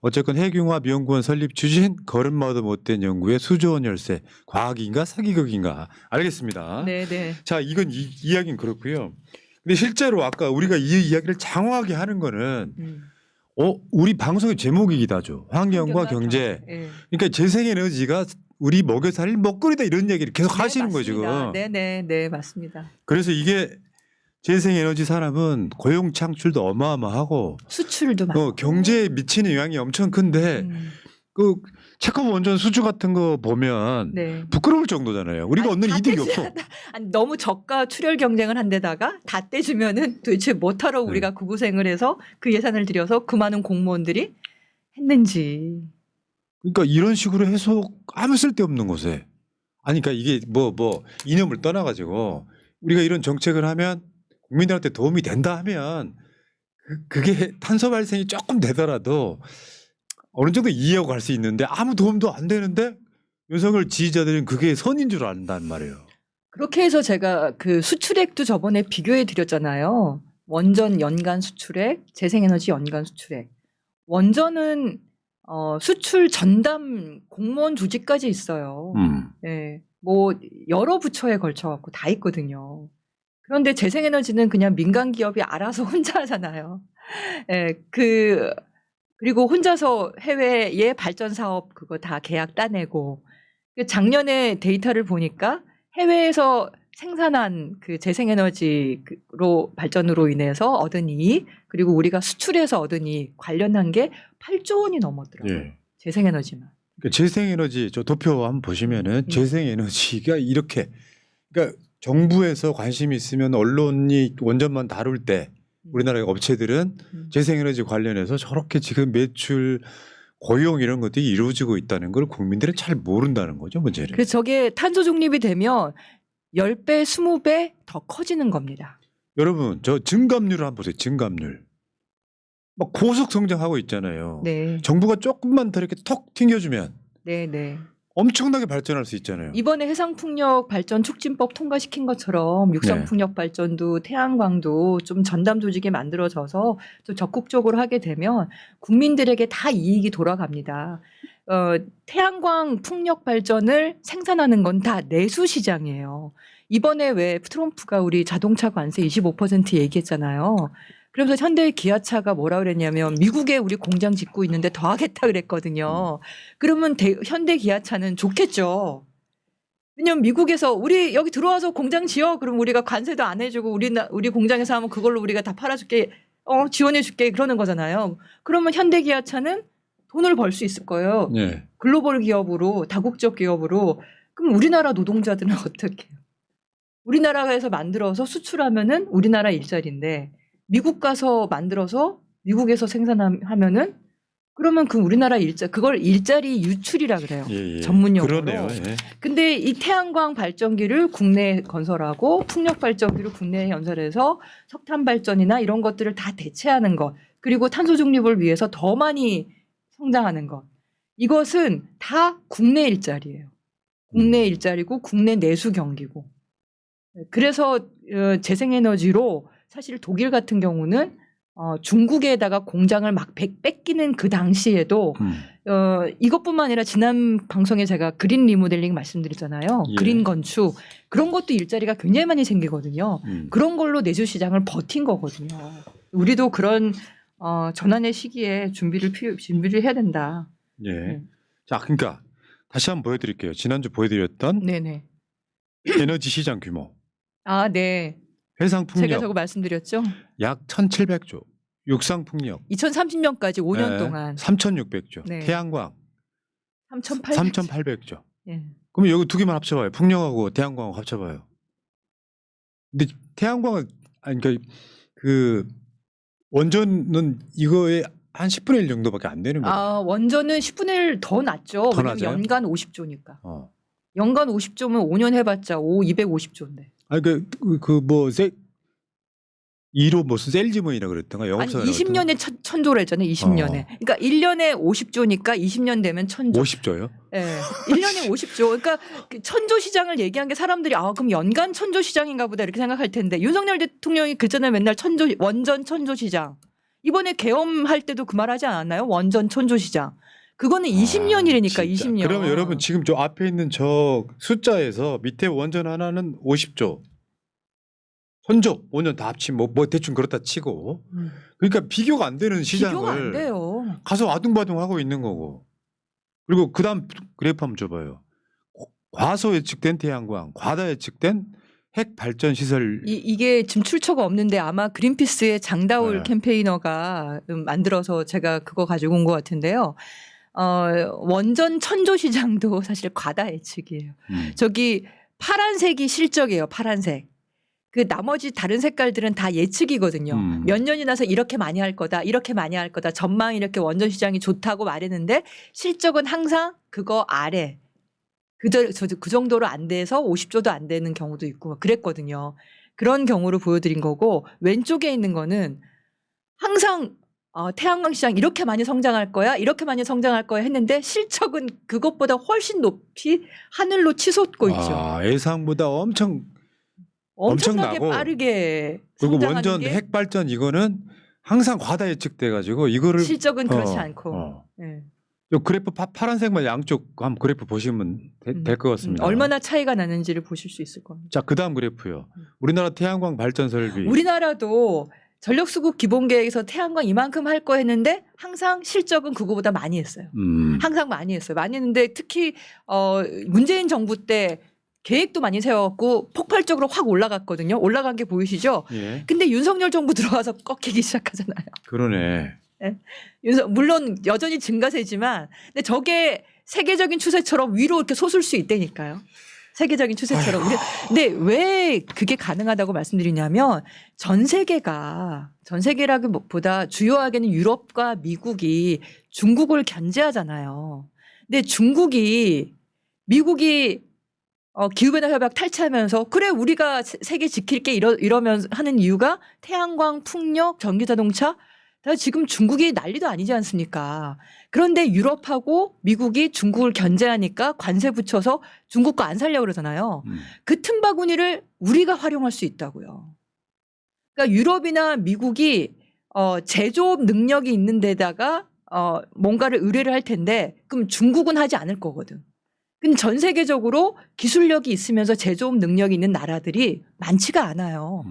어쨌건 핵융합연구원 설립 추진 걸음마도 못된 연구에 수조원 열쇠 과학인가 사기극인가 알겠습니다. 네네. 자, 이건 이야기는 그렇고요. 근데 실제로 아까 우리가 이 이야기를 장황하게 하는 거는 우리 방송의 제목이기도 하죠. 환경과 경제. 그러니까 재생에너지가 우리 먹여 살릴 먹거리다 이런 얘기를 계속 하시는 거예요 지금. 네네네 맞습니다. 그래서 이게 재생에너지 산업은 고용 창출도 어마어마하고 수출도 많고 경제에 미치는 영향이 엄청 큰데 체코브 원전 수주 같은 거 보면 네. 부끄러울 정도잖아요. 우리가 얻는 다 이득이 떼지- 없어. 아니, 너무 저가 출혈 경쟁을 한 데다가 다 떼주면은 도대체 뭐하러 네. 우리가 그 고생을 해서 그 예산을 들여서 그 많은 공무원들이 했는지. 그러니까 이런 식으로 해서 아무 쓸데없는 곳에 아니 그러니까 이게 뭐 이념을 떠나가지고 우리가 이런 정책을 하면 국민들한테 도움이 된다 하면 그게 탄소 발생이 조금 되더라도 어느 정도 이해하고 갈 수 있는데 아무 도움도 안 되는데 윤석열 지지자들은 그게 선인 줄 안단 말이에요. 그렇게 해서 제가 그 수출액도 저번에 비교해 드렸잖아요. 원전 연간 수출액, 재생에너지 연간 수출액. 원전은 수출 전담 공무원 조직까지 있어요. 예, 뭐 여러 부처에 걸쳐 갖고 다 있거든요. 그런데 재생에너지는 그냥 민간 기업이 알아서 혼자 하잖아요. 예, 그리고 혼자서 해외의 발전 사업 그거 다 계약 따내고 작년에 데이터를 보니까 해외에서 생산한 그 재생에너지로 발전으로 인해서 얻은 이익 그리고 우리가 수출해서 얻은 이익 관련한 게 8조 원이 넘었더라고요. 예. 재생에너지만. 그러니까 재생에너지 저 도표 한번 보시면은 재생에너지가 이렇게 그러니까 정부에서 관심이 있으면 언론이 원전만 다룰 때 우리나라의 업체들은 재생에너지 관련해서 저렇게 지금 매출 고용 이런 것들이 이루어지고 있다는 걸 국민들은 잘 모른다는 거죠, 문제는. 그래서 저게 탄소 중립이 되면 10배, 20배 더 커지는 겁니다. 여러분, 저 증감률을 한번 보세요. 증감률. 막 고속 성장하고 있잖아요. 네. 정부가 조금만 더 이렇게 턱 튕겨주면 네, 네. 엄청나게 발전할 수 있잖아요. 이번에 해상풍력 발전 촉진법 통과시킨 것처럼 육상풍력 발전도 태양광도 좀 전담 조직이 만들어져서 또 적극적으로 하게 되면 국민들에게 다 이익이 돌아갑니다. 태양광 풍력 발전을 생산하는 건 다 내수 시장이에요. 이번에 왜 트럼프가 우리 자동차 관세 25% 얘기했잖아요. 그러면서 현대 기아차가 뭐라 그랬냐면 미국에 우리 공장 짓고 있는데 더 하겠다 그랬거든요. 그러면 현대 기아차는 좋겠죠. 왜냐면 미국에서 우리 여기 들어와서 공장 지어 그럼 우리가 관세도 안 해주고 우리 공장에서 하면 그걸로 우리가 다 팔아줄게 지원해줄게 그러는 거잖아요. 그러면 현대 기아차는 돈을 벌 수 있을 거예요. 네. 글로벌 기업으로 다국적 기업으로 그럼 우리나라 노동자들은 어떻게 해요? 우리나라에서 만들어서 수출하면은 우리나라 일자리인데 미국 가서 만들어서 미국에서 생산하면은 그러면 그 우리나라 그걸 일자리 유출이라 그래요. 예, 예. 전문 용어로. 그러네요. 예. 근데 이 태양광 발전기를 국내에 건설하고 풍력 발전기를 국내에 건설해서 석탄 발전이나 이런 것들을 다 대체하는 것 그리고 탄소 중립을 위해서 더 많이 성장하는 것 이것은 다 국내 일자리예요. 국내 일자리고 국내 내수 경기고 그래서 재생에너지로 사실 독일 같은 경우는 중국에다가 공장을 막 뺏기는 그 당시에도 이것뿐만 아니라 지난 방송에 제가 그린 리모델링 말씀드렸잖아요. 예. 그린 건축 그런 것도 일자리가 굉장히 많이 생기거든요. 그런 걸로 내수 시장을 버틴 거거든요. 우리도 그런 전환의 시기에 준비를 해야 된다. 예. 자, 그러니까 다시 한번 보여드릴게요. 지난주 보여드렸던 네네. 에너지 시장 규모. 아, 네. 해상풍력 제가 저거 말씀드렸죠. 약 1,700조, 육상풍력 2030년까지 5년 동안 3,600조, 네. 태양광 3,800조. 3,800조. 예. 그러면 여기 두 개만 합쳐봐요. 풍력하고 태양광하고 합쳐봐요. 근데 태양광은 아니 그러니까 그 원전은 이거의 한 10분의 1 정도밖에 안 되는 거예요. 원전은 10분의 1 더 낮죠. 더 왜냐면 낮아요? 연간 50조니까. 연간 50조면 5년 해봤자 250조인데. 아니 그뭐 2로 무슨 셀지문이라 그랬던가 아니 영업사가 20년에 천조를 했잖아요. 20년에. 그러니까 1년에 50조니까 20년 되면 1,000조. 50조요? 네. 1년에 50조. 그러니까 그 1,000조 시장을 얘기한 게 사람들이 그럼 연간 1,000조 시장인가 보다 이렇게 생각할 텐데 윤석열 대통령이 그전에 맨날 원전 1,000조 시장. 이번에 계엄할 때도 그 말 하지 않았나요? 원전 1,000조 시장. 그거는 20년이라니까 20년. 그러면 여러분 지금 저 앞에 있는 저 숫자에서 밑에 원전 하나는 50조. 1,000조 5년 다 합치면 뭐 대충 그렇다 치고 그러니까 비교가 안 되는 시장을 비교가 안 돼요. 가서 아둥바둥 하고 있는 거고 그리고 그다음 그래프 한번 줘봐요. 과소 예측된 태양광, 과다 예측된 핵 발전 시설. 이게 지금 출처가 없는데 아마 그린피스의 장다울 캠페이너가 만들어서 제가 그거 가지고 온 것 같은데요. 원전 천조 시장도 사실 과다 예측이에요. 저기 파란색이 실적이에요. 파란색. 그 나머지 다른 색깔들은 다 예측이거든요. 몇 년이 나서 이렇게 많이 할 거다. 이렇게 많이 할 거다. 전망이 이렇게 원전 시장이 좋다고 말했는데 실적은 항상 그거 아래. 그 정도로 안 돼서 50조도 안 되는 경우도 있고 그랬거든요. 그런 경우를 보여드린 거고 왼쪽에 있는 거는 항상 태양광 시장 이렇게 많이 성장할 거야. 이렇게 많이 성장할 거야 했는데 실적은 그것보다 훨씬 높이 하늘로 치솟고 있죠. 예상보다 엄청나게 엄청나고 빠르게 그리고 성장하는 원전 게 핵발전 이거는 항상 과다 예측돼 가지고 이거를 실적은 그렇지 않고 네. 요 그래프 파란색만 양쪽 한번 그래프 보시면 될 것 같습니다. 얼마나 차이가 나는지를 보실 수 있을 겁니다. 자, 그다음 그래프요. 우리나라 태양광 발전 설비. 우리나라도 전력수급 기본계획에서 태양광 이만큼 할 거 했는데 항상 실적은 그거보다 많이 했어요. 항상 많이 했어요. 많이 했는데 특히 문재인 정부 때 계획도 많이 세웠고 폭발적으로 확 올라갔거든요. 올라간 게 보이시죠? 예. 근데 윤석열 정부 들어와서 꺾이기 시작하잖아요. 그러네. 네. 물론 여전히 증가세지만 근데 저게 세계적인 추세처럼 위로 이렇게 솟을 수 있다니까요. 세계적인 추세처럼. 근데 왜 그게 가능하다고 말씀드리냐면 전 세계라기보다 주요하게는 유럽과 미국이 중국을 견제하잖아요. 근데 미국이 기후변화 협약 탈퇴하면서 그래 우리가 세계 지킬게 이러면서 하는 이유가 태양광, 풍력, 전기자동차 다 지금 중국이 난리도 아니지 않습니까? 그런데 유럽하고 미국이 중국을 견제하니까 관세 붙여서 중국 거 안 살려고 그러잖아요. 그 틈바구니를 우리가 활용할 수 있다고요. 그러니까 유럽이나 미국이 제조업 능력이 있는 데다가 뭔가를 의뢰를 할 텐데 그럼 중국은 하지 않을 거거든. 근데 전 세계적으로 기술력이 있으면서 제조업 능력이 있는 나라들이 많지가 않아요.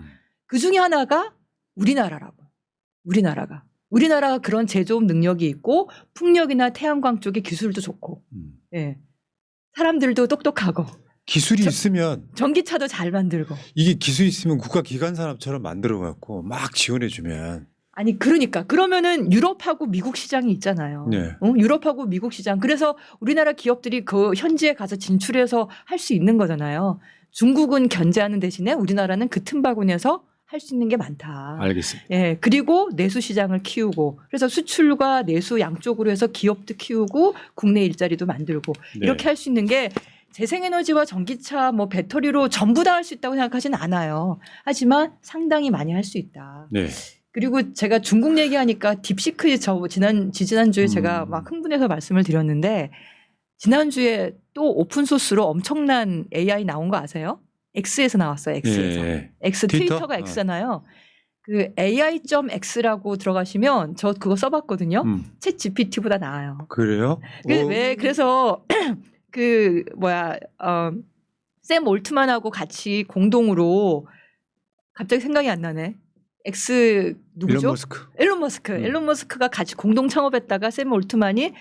그 중에 하나가 우리나라라고. 우리나라가 그런 제조업 능력이 있고 풍력이나 태양광 쪽에 기술도 좋고 예. 사람들도 똑똑하고 기술이 있으면 전기차도 잘 만들고 이게 기술이 있으면 국가 기관 산업처럼 만들어 갖고 막 지원해 주면 아니 그러니까 그러면은 유럽하고 미국 시장이 있잖아요. 네. 유럽하고 미국 시장. 그래서 우리나라 기업들이 그 현지에 가서 진출해서 할 수 있는 거잖아요. 중국은 견제하는 대신에 우리나라는 그 틈바구니에서 할 수 있는 게 많다. 알겠습니다. 예, 그리고 내수 시장을 키우고 그래서 수출과 내수 양쪽으로 해서 기업도 키우고 국내 일자리도 만들고 네. 이렇게 할 수 있는 게 재생에너지와 전기차 뭐 배터리로 전부 다 할 수 있다고 생각하지는 않아요. 하지만 상당히 많이 할 수 있다. 네. 그리고 제가 중국 얘기하니까 딥시크 지난주에 제가 막 흥분해서 말씀을 드렸는데 지난주에 또 오픈소스로 엄청난 AI 나온 거 아세요? X에서 나왔어요. X에서. 예. X 트위터가 X잖아요. 그 AI.X라고 들어가시면 저 그거 써봤거든요. 챗 GPT보다 나아요. 그래요? 그래서 샘 올트만하고 같이 공동으로 갑자기 생각이 안 나네. X 누구죠? 일론 머스크. 일론 머스크가 같이 공동 창업했다가 샘 올트만이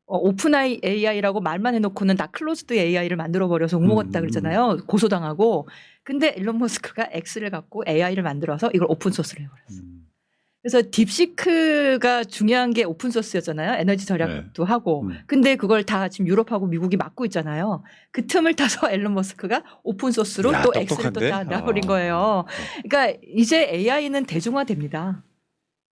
오픈 AI라고 말만 해놓고는 다 클로즈드 AI를 만들어버려서 욕먹었다 그랬잖아요. 고소당하고. 근데 일론 머스크가 X를 갖고 AI를 만들어서 이걸 오픈소스를 해버렸어. 그래서 딥시크가 중요한 게 오픈소스였잖아요. 에너지 절약도 하고. 근데 그걸 다 지금 유럽하고 미국이 막고 있잖아요. 그 틈을 타서 일론 머스크가 오픈소스로 또 X를 또 다 놔버린 거예요. 그러니까 이제 AI는 대중화됩니다.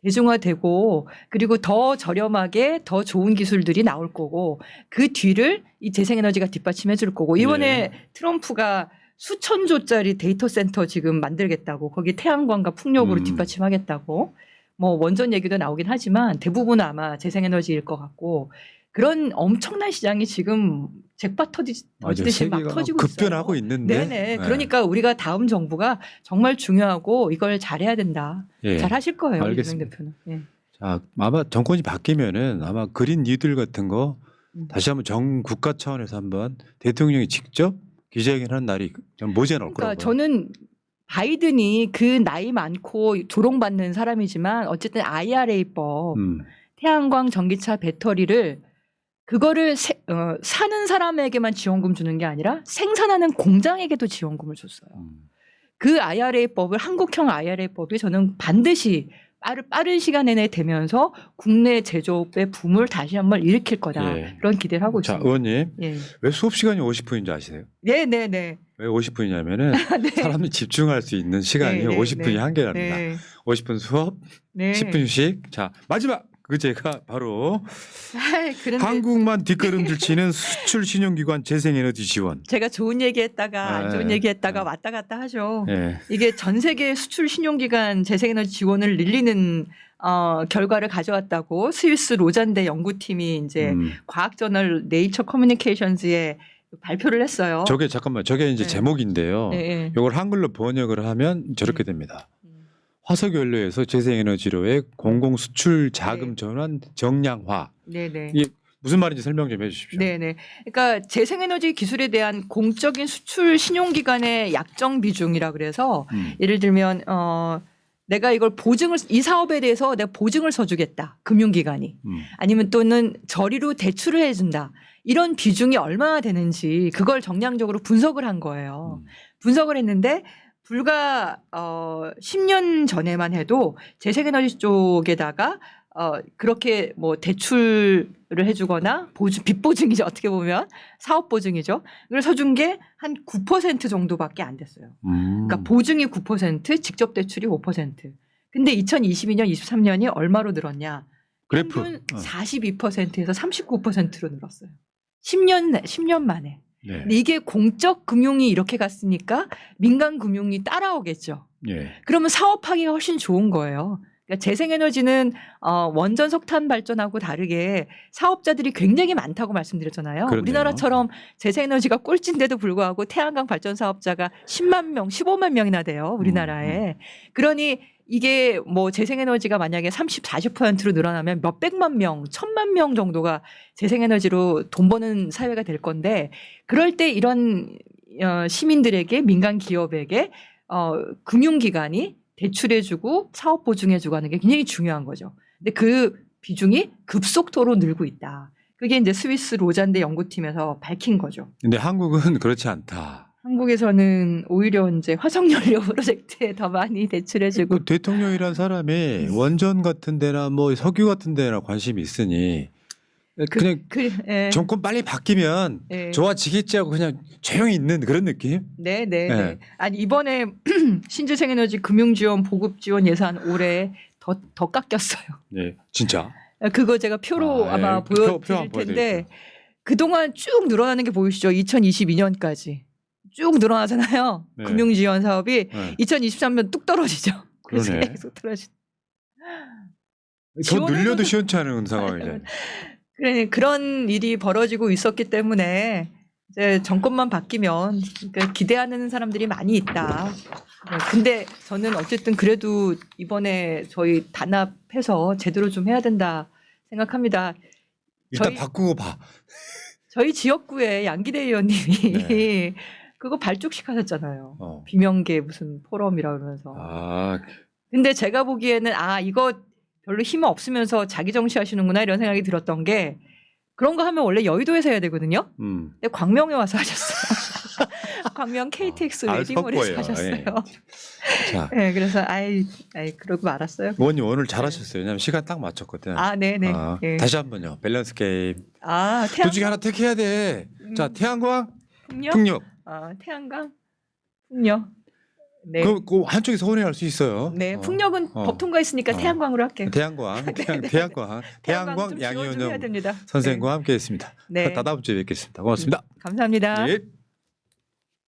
대중화되고 그리고 더 저렴하게 더 좋은 기술들이 나올 거고 그 뒤를 이 재생에너지가 뒷받침해 줄 거고 이번에 트럼프가 수천조짜리 데이터 센터 지금 만들겠다고 거기 태양광과 풍력으로 뒷받침하겠다고 뭐 원전 얘기도 나오긴 하지만 대부분은 아마 재생에너지일 것 같고 그런 엄청난 시장이 지금 잭팟 터지듯이 막 터지고 급변하고 있어요. 있는데. 네네. 그러니까 우리가 다음 정부가 정말 중요하고 이걸 잘해야 된다. 예. 잘 하실 거예요. 알겠습니다. 이재명 대표는. 예. 자, 아마 정권이 바뀌면은 아마 그린 뉴딜 같은 거 다시 한번 전 국가 차원에서 한번 대통령이 직접 기자회견하는 날이 좀 머지않을 그러니까 거라고요. 저는 바이든이 그 나이 많고 조롱받는 사람이지만 어쨌든 IRA법 태양광 전기차 배터리를 그거를 사는 사람에게만 지원금 주는 게 아니라 생산하는 공장에게도 지원금을 줬어요. 그 IRA법을 한국형 IRA법이 저는 반드시 빠른 시간 내내 되면서 국내 제조업의 붐을 다시 한번 일으킬 거다. 예. 그런 기대를 하고 자, 있습니다. 의원님 예. 왜 수업 시간이 50분인지 아시세요? 네네네. 왜 50분이냐면은 네. 사람이 집중할 수 있는 시간이 네, 네, 50분이 네. 한계랍니다. 네. 50분 수업, 네. 10분 휴식. 자, 마지막 그 제가 바로 아이, 그런데 한국만 뒷걸음질 치는 수출 신용기관 재생에너지 지원. 제가 좋은 얘기했다가 안 좋은 네. 얘기했다가 네. 왔다 갔다 하죠. 예. 이게 전 세계 수출 신용기관 재생에너지 지원을 늘리는 결과를 가져왔다고 스위스 로잔대 연구팀이 이제 과학저널 네이처 커뮤니케이션즈에 발표를 했어요. 저게 잠깐만 저게 이제 네. 제목인데요. 네. 이걸 한글로 번역을 하면 저렇게 됩니다. 화석 연료에서 재생에너지로의 공공 수출 자금 네. 전환 정량화. 네네. 이게 무슨 말인지 설명 좀 해주십시오. 네네. 그러니까 재생에너지 기술에 대한 공적인 수출 신용기관의 약정 비중이라 그래서 예를 들면 내가 이걸 이 사업에 대해서 내가 보증을 서주겠다. 금융기관이. 아니면 또는 저리로 대출을 해준다. 이런 비중이 얼마나 되는지 그걸 정량적으로 분석을 한 거예요. 분석을 했는데 불과 10년 전에만 해도 재생에너지 쪽에다가 그렇게 뭐 대출을 해주거나 빚 보증이죠. 어떻게 보면 사업 보증이죠. 그걸 서준 게 한 9% 정도밖에 안 됐어요. 그러니까 보증이 9%, 직접 대출이 5%. 근데 2022년, 23년이 얼마로 늘었냐? 그래프. 평균 42%에서 39%로 늘었어요. 10년 만에. 네. 근데 이게 공적 금융이 이렇게 갔으니까 민간 금융이 따라오겠죠. 예. 그러면 사업하기가 훨씬 좋은 거예요. 그러니까 재생에너지는 원전 석탄 발전하고 다르게 사업자들이 굉장히 많다고 말씀드렸잖아요. 그러네요. 우리나라처럼 재생에너지가 꼴찌인데도 불구하고 태양광 발전 사업자가 10만 명, 15만 명이나 돼요. 우리나라에. 그러니 이게 뭐 재생에너지가 만약에 30, 40%로 늘어나면 몇백만 명, 1000만 명 정도가 재생에너지로 돈 버는 사회가 될 건데 그럴 때 이런 시민들에게 민간 기업에게 금융기관이 대출해주고 사업 보증해주고 하는 게 굉장히 중요한 거죠. 근데 그 비중이 급속도로 늘고 있다. 그게 이제 스위스 로잔대 연구팀에서 밝힌 거죠. 근데 한국은 그렇지 않다. 한국에서는 오히려 이제 화석연료 프로젝트에 더 많이 대출해주고 그 대통령이란 사람이 원전 같은 데나 뭐 석유 같은 데나 관심이 있으니 그냥 예. 정권 빨리 바뀌면 예. 좋아지겠지 하고 그냥 조용히 있는 그런 느낌? 네네. 네. 아니 이번에 신재생에너지 금융지원 보급지원 예산 올해 더 깎였어요. 네, 진짜. 그거 제가 표로 아마 표 보여드릴 한번 텐데 보여드릴게요. 그동안 쭉 늘어나는 게 보이시죠? 2022년까지 쭉 늘어나잖아요. 네. 금융지원 사업이 네. 2023년 뚝 떨어지죠. 그래서 그러네. 계속 떨어지. 더 늘려도 지원해도- 시원치 않은 상황이잖아요. 그런 일이 벌어지고 있었기 때문에 이제 정권만 바뀌면 그러니까 기대하는 사람들이 많이 있다. 근데 저는 어쨌든 그래도 이번에 저희 단합해서 제대로 좀 해야 된다 생각합니다. 일단 저희- 바꾸고 봐. 저희 지역구에 양기대 의원님이 네. 그거 발족식 하셨잖아요. 어. 비명계 무슨 포럼이라 그러면서. 아, 근데 제가 보기에는 이거 별로 힘 없으면서 자기 정치하시는구나 이런 생각이 들었던 게 그런 거 하면 원래 여의도에서 해야 되거든요. 근데 광명에 와서 하셨어요. 광명 KTX 웨딩홀에서 선보예요. 하셨어요. 예. 자, 네, 그래서 그러고 말았어요. 의원님 오늘 잘하셨어요. 왜냐면 시간 딱 맞췄거든. 네네. 예. 다시 한번요. 밸런스 게임. 둘 태양 중에 하나 택해야 돼. 자, 태양광, 풍력. 풍력. 태양광, 풍력. 네. 그 한쪽이 서운해할 수 있어요. 네, 풍력은 법 통과했으니까 태양광으로 할게요. 태양광, 태양광 태양광 좀 지원 좀 해야 양희원영 됩니다. 선생과 함께했습니다. 네. 다다음 주에 뵙겠습니다. 고맙습니다. 감사합니다. 예.